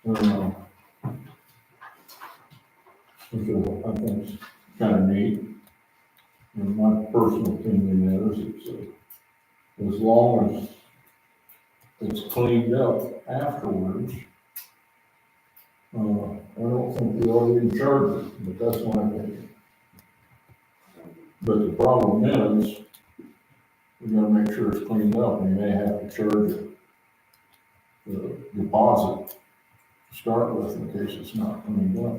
Speaker 2: Which I think is kind of neat. And my personal opinion is as long as it's cleaned up afterwards, I don't think we ought to even charge it, but that's my opinion. But the problem is, we gotta make sure it's cleaned up, and you may have to charge the deposit to start with in case it's not cleaned up.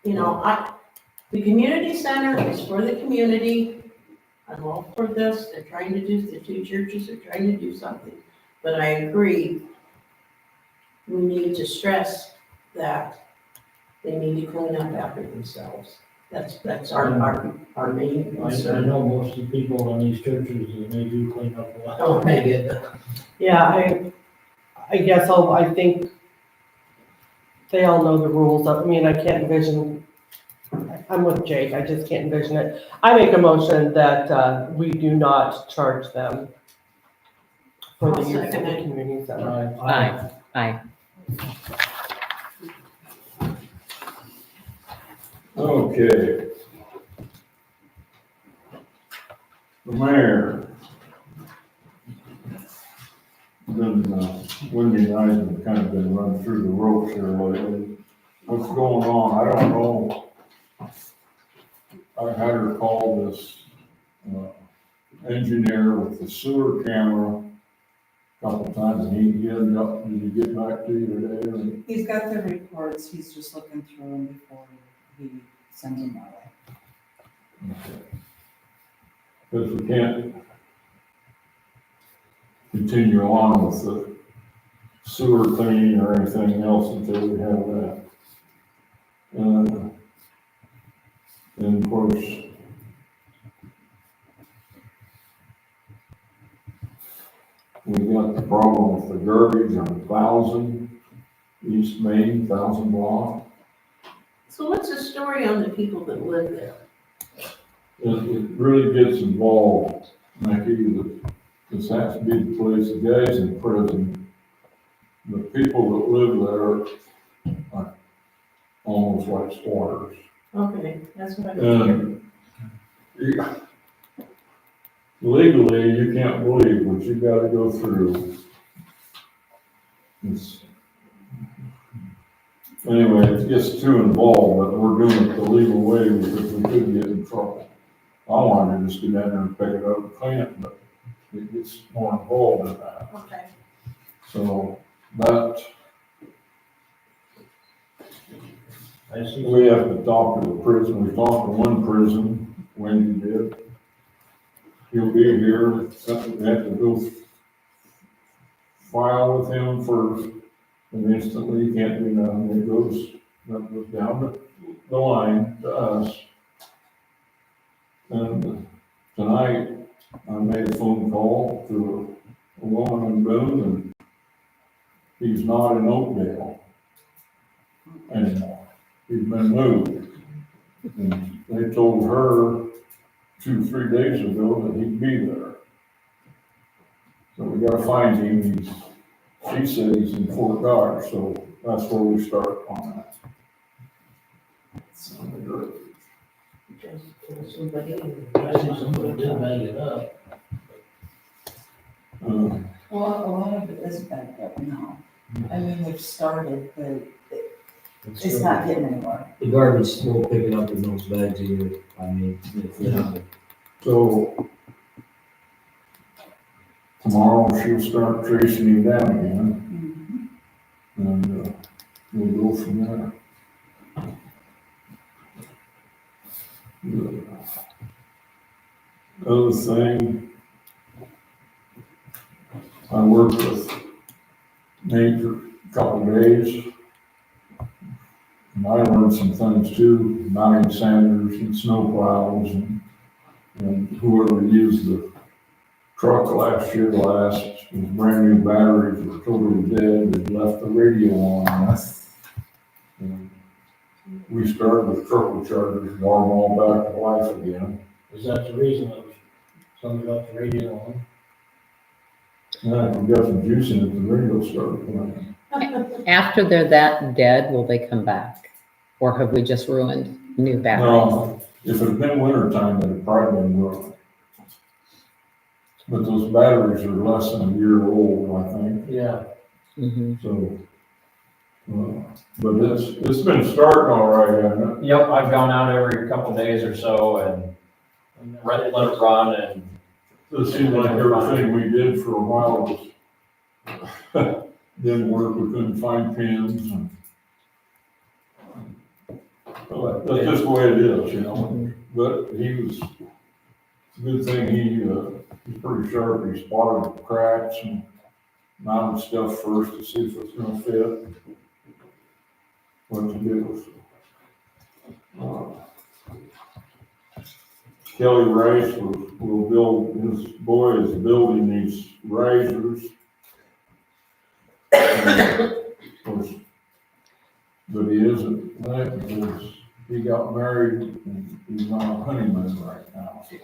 Speaker 5: you know, the community center is for the community. I'm all for this, they're trying to do, the two churches are trying to do something, but I agree. We need to stress that they need to clean up after themselves. That's our main
Speaker 9: I
Speaker 5: concern.
Speaker 9: know most of the people on these churches, and they do clean up a lot.
Speaker 5: Oh,
Speaker 3: Make it.
Speaker 6: Yeah, I guess I think they all know the rules. I mean, I can't envision, I'm with Jake, I just can't envision it. I make a motion that we do not charge them for the
Speaker 5: I'll
Speaker 6: use of
Speaker 5: second
Speaker 6: the
Speaker 5: it.
Speaker 6: community center.
Speaker 4: Aye. Aye.
Speaker 2: Okay. The mayor. Been, Wendy and I have kind of been running through the ropes here lately. What's going on? I don't know. I had her call this, engineer with the sewer camera a couple times, and he ended up, did he get back to you today? Or?
Speaker 7: He's got the reports, he's just looking through them before he sends them my way.
Speaker 2: Because we can't continue on with the sewer cleaning or anything else until we have that. And of course, we got the problem with the garbage on 1,000 East Main, 1,000 block.
Speaker 5: So what's the story on the people that live there?
Speaker 2: It really gets involved, Mickey, that this has to be the place, the guys in prison, the people that live there are almost like squatters.
Speaker 5: Okay, that's what I hear.
Speaker 2: And legally, you can't believe what you gotta go through. Anyway, it gets too involved, but we're doing it the legal way because we could get in trouble. I wanted to just get down there and pick it up and clean it, but it gets more involved than that.
Speaker 5: Okay.
Speaker 2: So that,
Speaker 9: I see.
Speaker 2: we have to talk to the prison. We talked to one prison, Wendy did. He'll be here, we have to go file with him first, and instantly you can't do nothing. That goes down the line to us. And tonight, I made a phone call to a woman in Boone, and he's not in Oakdale anymore. He's been moved. And they told her 2-3 days ago that he'd be there. So we gotta find him. She said he's in Fort Dodge, so that's where we start on that.
Speaker 9: I see somebody did bang it up.
Speaker 2: Uh,
Speaker 7: Well, a lot of it is backed up now. I mean, they've started, but it's not getting anywhere.
Speaker 3: The garbage will pick it up in those bags either, I mean,
Speaker 2: So tomorrow she'll start tracing him down again, and we'll go from there. The other thing, I worked with Nate for a couple of days, and I learned some things too, mounting sanders and snow plows and whoever used the truck last year, with brand new batteries were totally dead, they left the radio on. And we started with turbochargers, warm them all back to life again.
Speaker 9: Is that the reason that somebody left the radio on?
Speaker 2: Yeah, if we got some juice in it, the radio started playing.
Speaker 4: After they're that dead, will they come back? Or have we just ruined new batteries?
Speaker 2: No, if it had been winter time, they'd have probably been ruined. But those batteries are less than a year old, I think,
Speaker 9: Yeah.
Speaker 4: Mhm.
Speaker 2: so. But it's been starting all right, hasn't it?
Speaker 10: Yep, I've gone out every couple days or so and let it run and
Speaker 2: It seemed like everything we did for a while was, didn't work, we couldn't find pins and. Well, that's just the way it is, you know, but it's a good thing he's pretty sharp, he spotted the cracks and mounted stuff first to see if it's gonna fit. What to do. Kelly Rice will build, his boy is building these risers. Of course, but he isn't, that because he got married and he's on a honeymoon right now, so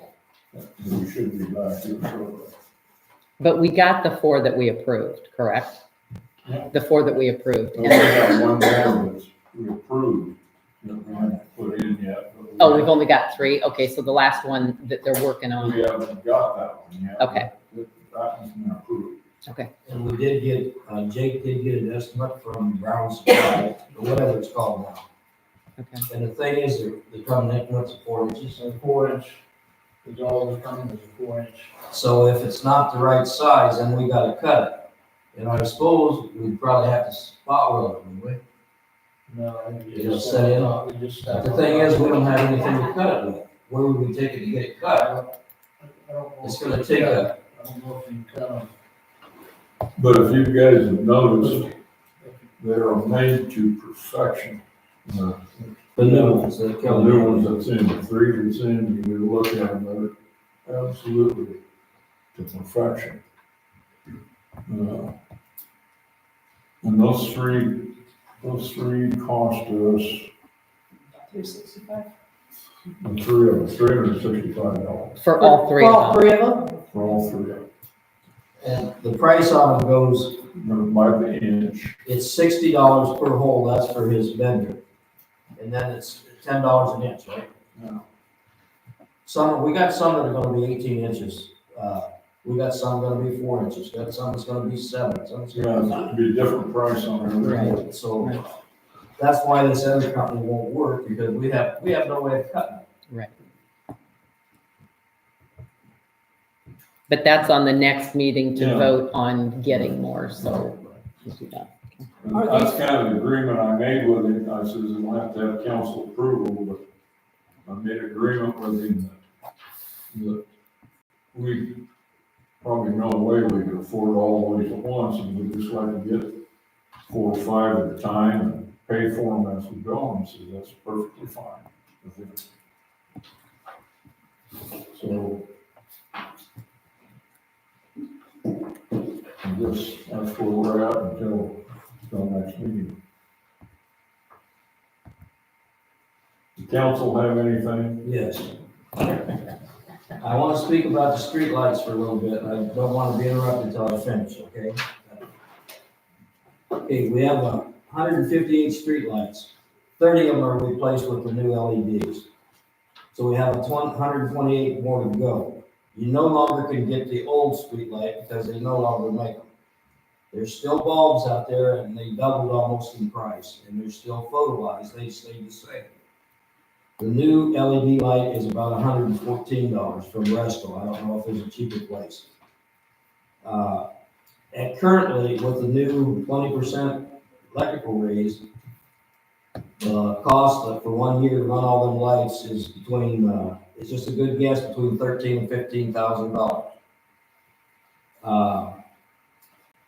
Speaker 2: he should be back here shortly.
Speaker 4: But we got the 4 that we approved, correct?
Speaker 2: Yeah.
Speaker 4: The 4 that we approved.
Speaker 2: So we got one more that we approved. that we haven't put in yet. but
Speaker 4: Oh, we've only got 3? Okay, so the last one that they're working on.
Speaker 2: We haven't got that one yet.
Speaker 4: Okay.
Speaker 2: That one's been approved.
Speaker 4: Okay,
Speaker 3: And we did get, Jake did get an estimate from Brown Supply, or whatever it's called now.
Speaker 4: okay.
Speaker 3: And the thing is, they're coming increments of 4 inches.
Speaker 9: So 4-inch, is all that's coming is a 4-inch.
Speaker 3: So if it's not the right size, then we gotta cut it. And I suppose we'd probably have to spot weld it, wouldn't we?
Speaker 9: No, I think
Speaker 3: You
Speaker 9: you
Speaker 3: just
Speaker 9: just
Speaker 3: set in?
Speaker 9: We just
Speaker 3: But
Speaker 9: set
Speaker 3: the
Speaker 9: on
Speaker 3: thing
Speaker 9: top.
Speaker 3: is, we don't have anything to cut it with. Where would we take it to get it cut?
Speaker 9: I don't know
Speaker 3: It's
Speaker 9: if
Speaker 3: gonna
Speaker 9: you
Speaker 3: take
Speaker 9: cut- I don't know if you cut them.
Speaker 2: But if you guys have noticed, they are made to perfection.
Speaker 3: The new ones, the
Speaker 2: The
Speaker 3: Kelly.
Speaker 2: new ones that's in, the 3 that's in, you look at them, they're absolutely to perfection. And those three cost us,
Speaker 5: $365.
Speaker 2: the three of them, $365
Speaker 4: For all 3
Speaker 6: For all
Speaker 4: of them.
Speaker 6: 3 of them?
Speaker 2: for all 3 of them.
Speaker 3: And the price on them goes,
Speaker 2: By the inch.
Speaker 3: it's $60 per hole, that's for his vendor. And then it's $10 an inch, right?
Speaker 2: Yeah.
Speaker 3: We got some that are gonna be 18 inches. We got some gonna be 4 inches, got some that's gonna be 7, some that's
Speaker 2: Yeah,
Speaker 3: gonna
Speaker 2: it'd be a different price on everything.
Speaker 3: be. So that's why this other company won't work, because we have no way of cutting it.
Speaker 4: Right. But that's on the next meeting to
Speaker 2: Yeah.
Speaker 4: vote on getting more, so. we'll do that.
Speaker 2: And that's kind of the agreement I made with him. I says, I'll have to have council approval, but I made an agreement with him that we probably no way we could afford all of these at once, and we just like to get 4 or 5 at a time and pay for them as we go, and so that's perfectly fine with him. So I guess that's where we're at until next meeting. Does the council have anything?
Speaker 3: Yes. I want to speak about the streetlights for a little bit. I don't want to be interrupted until I finish, okay? Okay, we have 158 streetlights. 30 of them are replaced with the new LEDs. So we have 128 more to go. You no longer can get the old streetlight because they no longer make them. There's still bulbs out there and they doubled almost in price, and they're still photolyzed, they stay the same. The new LED light is about $114 from Resco. I don't know if there's a cheaper place. And currently, with the new 20% electrical raise, the cost for 1 year to run all them lights is between, it's just a good guess, between $13,000 and $15,000.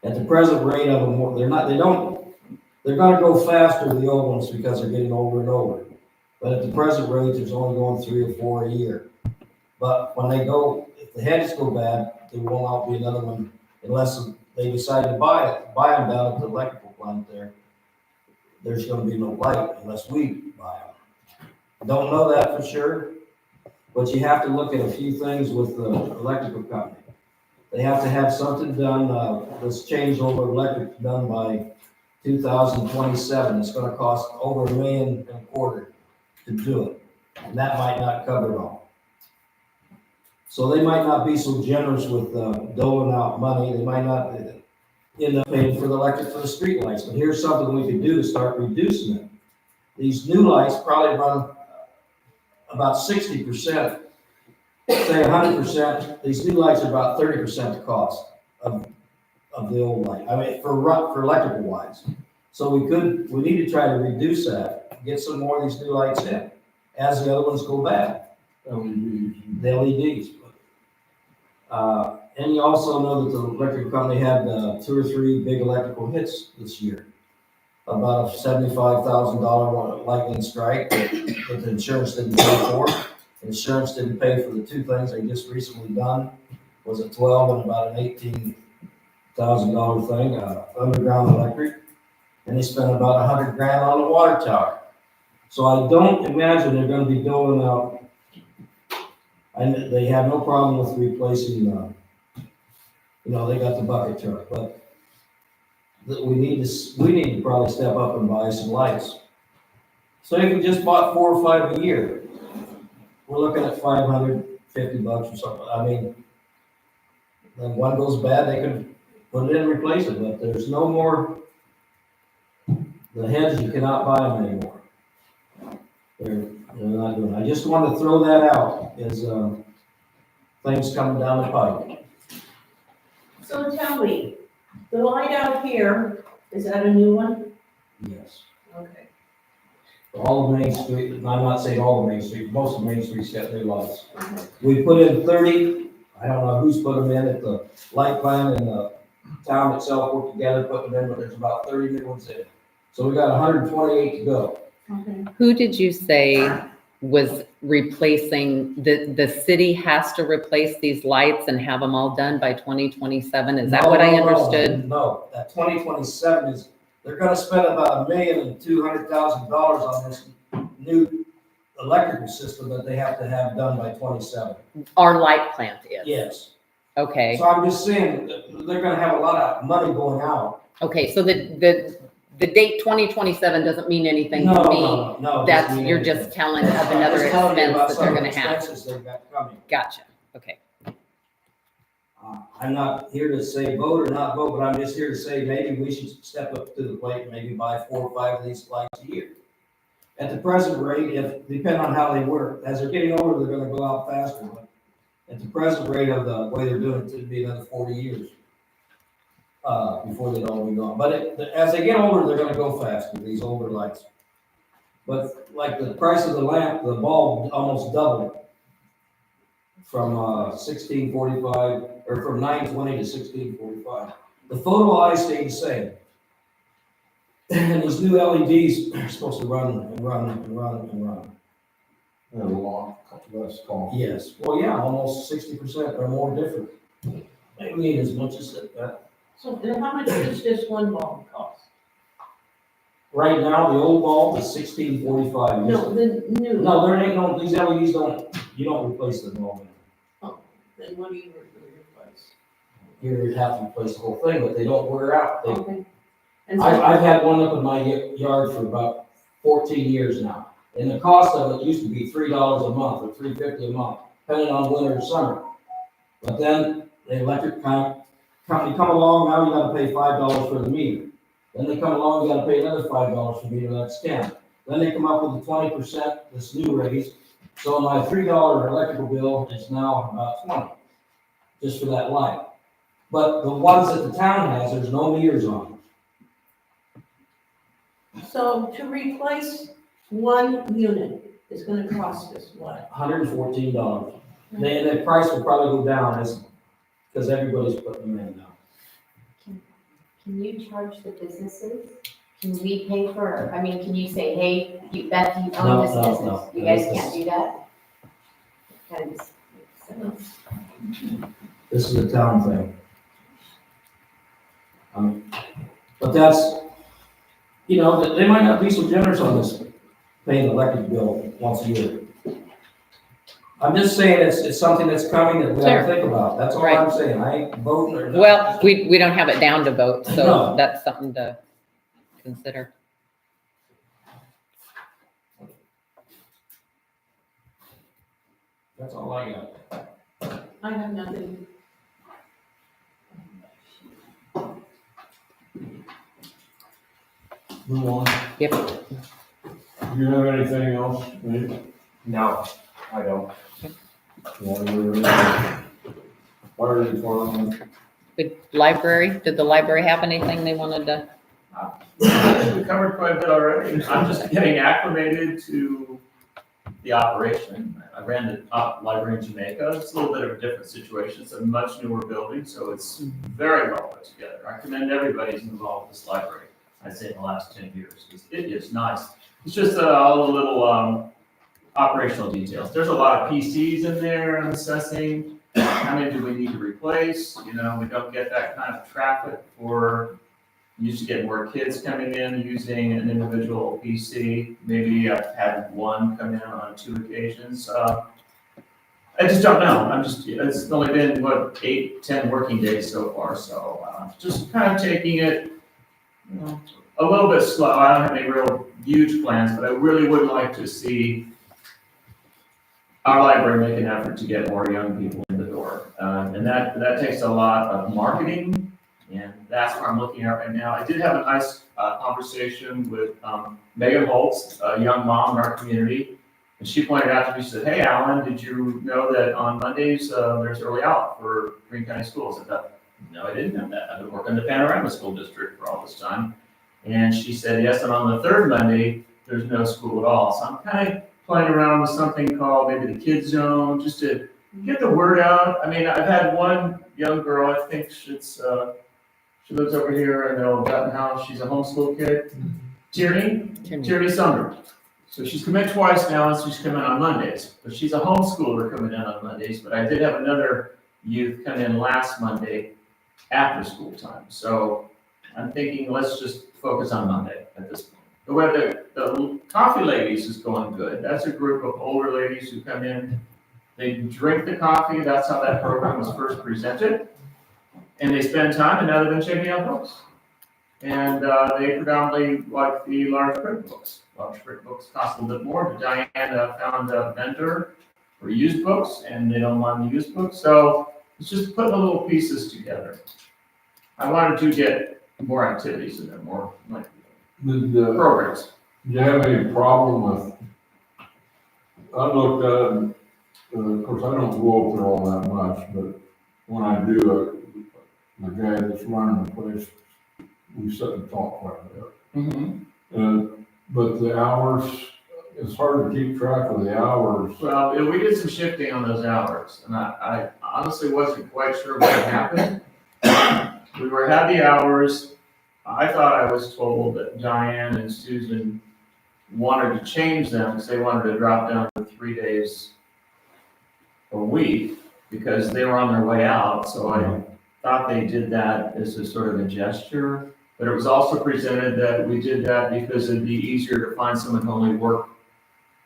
Speaker 3: At the present rate of them, they're gonna go faster, the old ones, because they're getting older and older. But at the present rate, there's only going 3 or 4 a year. But when they go, if the heads go bad, there won't out be another one unless they decide to buy them down at the electrical plant there. There's gonna be no light unless we buy them. Don't know that for sure, but you have to look at a few things with the electrical company. They have to have something done, this changeover of electric done by 2027. It's gonna cost over $1.25 million to do it, and that might not cover it all. So they might not be so generous with doling out money. They might not end up paying for the electric for the street lights. But here's something we could do to start reducing it. These new lights probably run about 60%, say 100%. These new lights are about 30% the cost of the old light. I mean, for electrical wise. So we need to try to reduce that, get some more of these new lights in as the other ones go bad.
Speaker 2: LEDs.
Speaker 3: The LEDs. And you also know that the electric company had 2 or 3 big electrical hits this year. About a $75,000 lightning strike that the insurance didn't pay for. Insurance didn't pay for the 2 things they just recently done. Was it 12 and about an $18,000 thing, underground electric. And they spent about $100,000 on the water tower. So I don't imagine they're gonna be doling out. And they have no problem with replacing, they got the bucket truck, but we need to probably step up and buy some lights. Say if we just bought 4 or 5 a year, we're looking at $550 or something. I mean, then one goes bad, they can put it in and replace it, but there's no more, the heads, you cannot buy them anymore. They're not doing, I just wanted to throw that out as, things coming down the pipe.
Speaker 5: So tell me, the light out here, is that a new one?
Speaker 3: Yes.
Speaker 5: Okay.
Speaker 3: All of Main Street, I'm not saying all of Main Street, most of Main Street's got new lights. We put in 30, I don't know who's put them in, at the light plan and the town itself worked together, put them in, but there's about 30 new ones in. So we got 128 to go.
Speaker 5: Okay.
Speaker 4: Who did you say was replacing, the city has to replace these lights and have them all done by 2027? Is that what I understood?
Speaker 3: No, that 2027 is, they're gonna spend about $1,200,000 on this new electrical system that they have to have done by 27.
Speaker 4: Our light plant is?
Speaker 3: Yes.
Speaker 4: Okay,
Speaker 3: So I'm just saying, that they're gonna have a lot of money going out.
Speaker 4: okay, so the date 2027 doesn't mean anything
Speaker 3: No,
Speaker 4: to me.
Speaker 3: no, no.
Speaker 4: That's,
Speaker 3: doesn't mean
Speaker 4: you're
Speaker 3: anything.
Speaker 4: just telling of another
Speaker 3: I'm just telling you
Speaker 4: expense
Speaker 3: about
Speaker 4: that
Speaker 3: some
Speaker 4: they're
Speaker 3: of the
Speaker 4: gonna have.
Speaker 3: expenses they've got coming.
Speaker 4: Gotcha, okay.
Speaker 3: I'm not here to say vote or not vote, but I'm just here to say maybe we should step up to the plate and maybe buy 4 or 5 of these lights a year. At the present rate, if, depending on how they work, as they're getting older, they're gonna go out faster, but at the present rate of the way they're doing it, it'd be another 40 years, before they'd all be gone. But as they get older, they're gonna go faster, these older lights. But like the price of the lamp, the bulb almost doubled from 1645, or from 920 to 1645. The photo eye stayed the same. And these new LEDs are supposed to run and run and run and run.
Speaker 2: They're a lot less cost.
Speaker 3: Yes, well, yeah, almost 60% or more different. I mean, as much as that.
Speaker 5: So then how much does this one bulb cost?
Speaker 3: Right now, the old bulb is 1645.
Speaker 5: No, the new.
Speaker 3: No, there ain't no, these LEDs you don't replace the bulb.
Speaker 5: Then what do you replace?
Speaker 3: You have to replace the whole thing, but they don't wear out. They
Speaker 5: Okay. And so,
Speaker 3: I've had one up in my yard for about 14 years now. And the cost of it used to be $3 a month or $3.50 a month, depending on winter or summer. But then the electric company come along, now you gotta pay $5 for the meter. Then they come along, you gotta pay another $5 for the meter, that's 10. Then they come up with the 20%, this new raise. So my $3 electrical bill is now about 20, just for that light. But the ones that the town has, there's no meters on.
Speaker 5: so to replace one unit is gonna cost us what?
Speaker 3: $114. The price will probably go down because everybody's putting them in now.
Speaker 11: Can you charge the businesses? Can we pay for, I mean, can you say, hey, Beth, you own this
Speaker 3: No,
Speaker 11: business?
Speaker 3: no.
Speaker 11: You guys can't do that? Kind of sense.
Speaker 3: This is a town thing. But that's, they might not be so generous on this, paying the electric bill once a year. I'm just saying it's something that's coming that we
Speaker 4: Sure.
Speaker 3: gotta think about. That's all
Speaker 4: Right.
Speaker 3: I'm saying. I ain't voting or.
Speaker 4: Well, we don't have it down to vote, so
Speaker 3: No.
Speaker 4: that's something to consider.
Speaker 3: That's all I got.
Speaker 5: I have nothing.
Speaker 2: Move on.
Speaker 4: Yep.
Speaker 2: Do you have anything else, Nate?
Speaker 10: No, I don't.
Speaker 2: Fire department,
Speaker 4: Good library, did the library have anything they wanted to?
Speaker 12: We covered quite a bit already. I'm just getting acclimated to the operation. I ran the library in Jamaica. It's a little bit of a different situation. It's a much newer building, so it's very well put together. I recommend everybody who's involved with this library. I'd say in the last 10 years, because it is nice. It's just all the little operational details. There's a lot of PCs in there I'm assessing. How many do we need to replace? We don't get that kind of traffic for, used to get more kids coming in using an individual PC. Maybe I've had one come in on 2 occasions. I just don't know. It's only been, 8, 10 working days so far. So just kind of taking it, a little bit slow. I don't have any real huge plans, but I really would like to see our library make an effort to get more young people in the door. And that takes a lot of marketing, and that's what I'm looking at right now. I did have a nice conversation with Megan Holtz, a young mom in our community. And she pointed out to me, she said, "Hey, Alan, did you know that on Mondays, there's early out for Greene County Schools?" I thought, no, I didn't know that. I've been working in the Panorama School District for all this time. And she said, yes, and on the third Monday, there's no school at all. So I'm kind of playing around with something called maybe the Kids Zone, just to get the word out. I mean, I've had one young girl, I think she lives over here in the old Dutton House. She's a homeschool kid. Tierney Sumner. So she's come in twice now, and she's come in on Mondays. But she's a homeschooler coming in on Mondays. But I did have another youth come in last Monday after school time. So I'm thinking, let's just focus on Monday at this point. The way the coffee ladies is going good. That's a group of older ladies who come in. They drink the coffee. That's how that program was first presented. And they spend time, and now they've been checking out books. And they predominantly like the large print books. Large print books cost a little bit more, but Diane found a vendor for used books, and they don't mind the used books. So it's just putting the little pieces together. I wanted to get more activities in there, more like programs.
Speaker 2: Do you have any problem with, I looked at, of course, I don't go up there all that much, but when I do, the guy that's running the place, we sit and talk quite a bit. But the hours, it's hard to keep track of the hours.
Speaker 12: Well, we did some shifting on those hours, and I honestly wasn't quite sure what happened. We had the hours. I thought I was told that Diane and Susan wanted to change them because they wanted to drop down to 3 days a week because they were on their way out. So I thought they did that as a sort of a gesture. But it was also presented that we did that because it'd be easier to find someone who only worked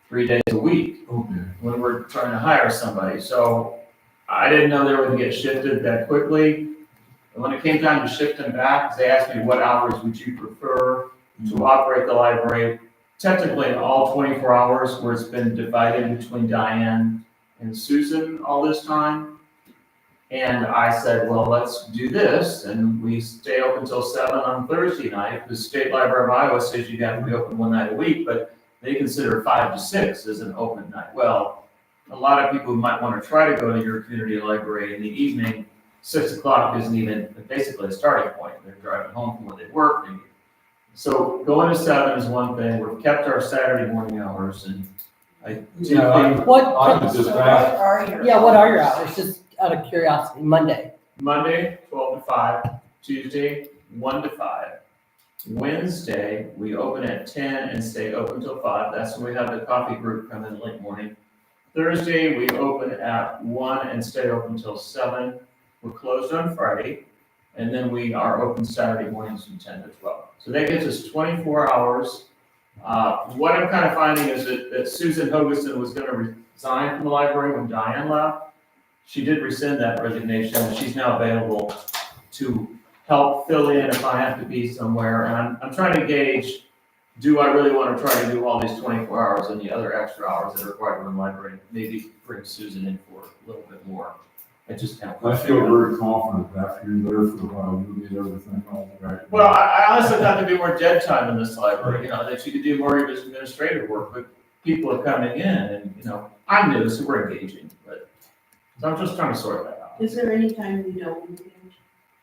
Speaker 12: 3 days a week when we're trying to hire somebody. So I didn't know they were going to get shifted that quickly. And when it came time to shift them back, they asked me, what hours would you prefer to operate the library? Technically, all 24 hours where it's been divided between Diane and Susan all this time. And I said, well, let's do this. And we stay open until 7 on Thursday night. The State Library of Iowa says you have to be open one night a week, but they consider 5 to 6 as an open night. Well, a lot of people might want to try to go to your community library in the evening. 6 o'clock isn't even basically a starting point. They're driving home from where they work. So going to 7 is one thing. We've kept our Saturday morning hours, and I do think
Speaker 6: What
Speaker 2: just ask,
Speaker 6: what are your hours? Just out of curiosity, Monday.
Speaker 12: Monday, 12 to 5. Tuesday, 1 to 5. Wednesday, we open at 10 and stay open till 5. That's when we have the coffee group come in late morning. Thursday, we open at 1 and stay open till 7. We're closed on Friday, and then we are open Saturday mornings from 10 to 12. So that gives us 24 hours. What I'm kind of finding is that Susan Hogeston was going to resign from the library when Diane left. She did rescind that resignation, and she's now available to help fill in if I have to be somewhere. And I'm trying to gauge, do I really want to try to do all these 24 hours and the other extra hours that are required in the library? Maybe bring Susan in for a little bit more. I just can't.
Speaker 2: I feel very confident after you're there for a while, you'll get everything all right.
Speaker 12: Well, I honestly thought there'd be more dead time in this library, that you could do more administrative work, but people are coming in and, I'm new, so we're engaging, but, so I'm just trying to sort that out.
Speaker 5: Is there any time you don't engage?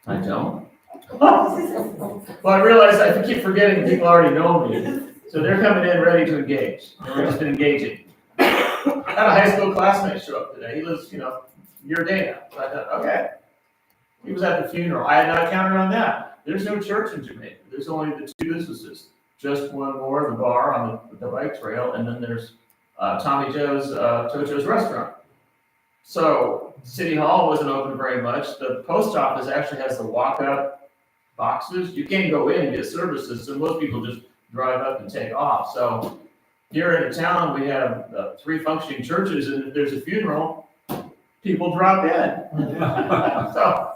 Speaker 12: I don't. Well, I realize I keep forgetting people already know me, so they're coming in ready to engage, and we've just been engaging. I had a high school classmate show up today, he lives, your day now. So I thought, okay. He was at the funeral. I had not counted on that. There's no church in Jamaica. There's only the 2 businesses. Just one more, the bar on the bike trail, and then there's Tommy Joe's, Tojo's restaurant. So City Hall wasn't open very much. The post office actually has the walk-up boxes. You can't go in and get services, so most people just drive up and take off. So here in the town, we have 3 functioning churches, and if there's a funeral, people drop in. So,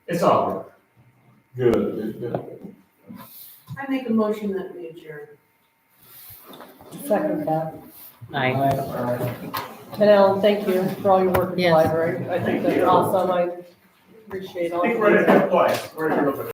Speaker 12: it's all
Speaker 2: Good.
Speaker 5: I make a motion that we adjourn.
Speaker 6: Second that.
Speaker 4: I,
Speaker 6: And Ellen, thank you for all your work in the
Speaker 4: Yes.
Speaker 6: library. I think that's awesome. I appreciate
Speaker 12: I
Speaker 6: all.
Speaker 12: think
Speaker 6: you
Speaker 12: we're
Speaker 6: do.
Speaker 12: in a good place. We're in a real good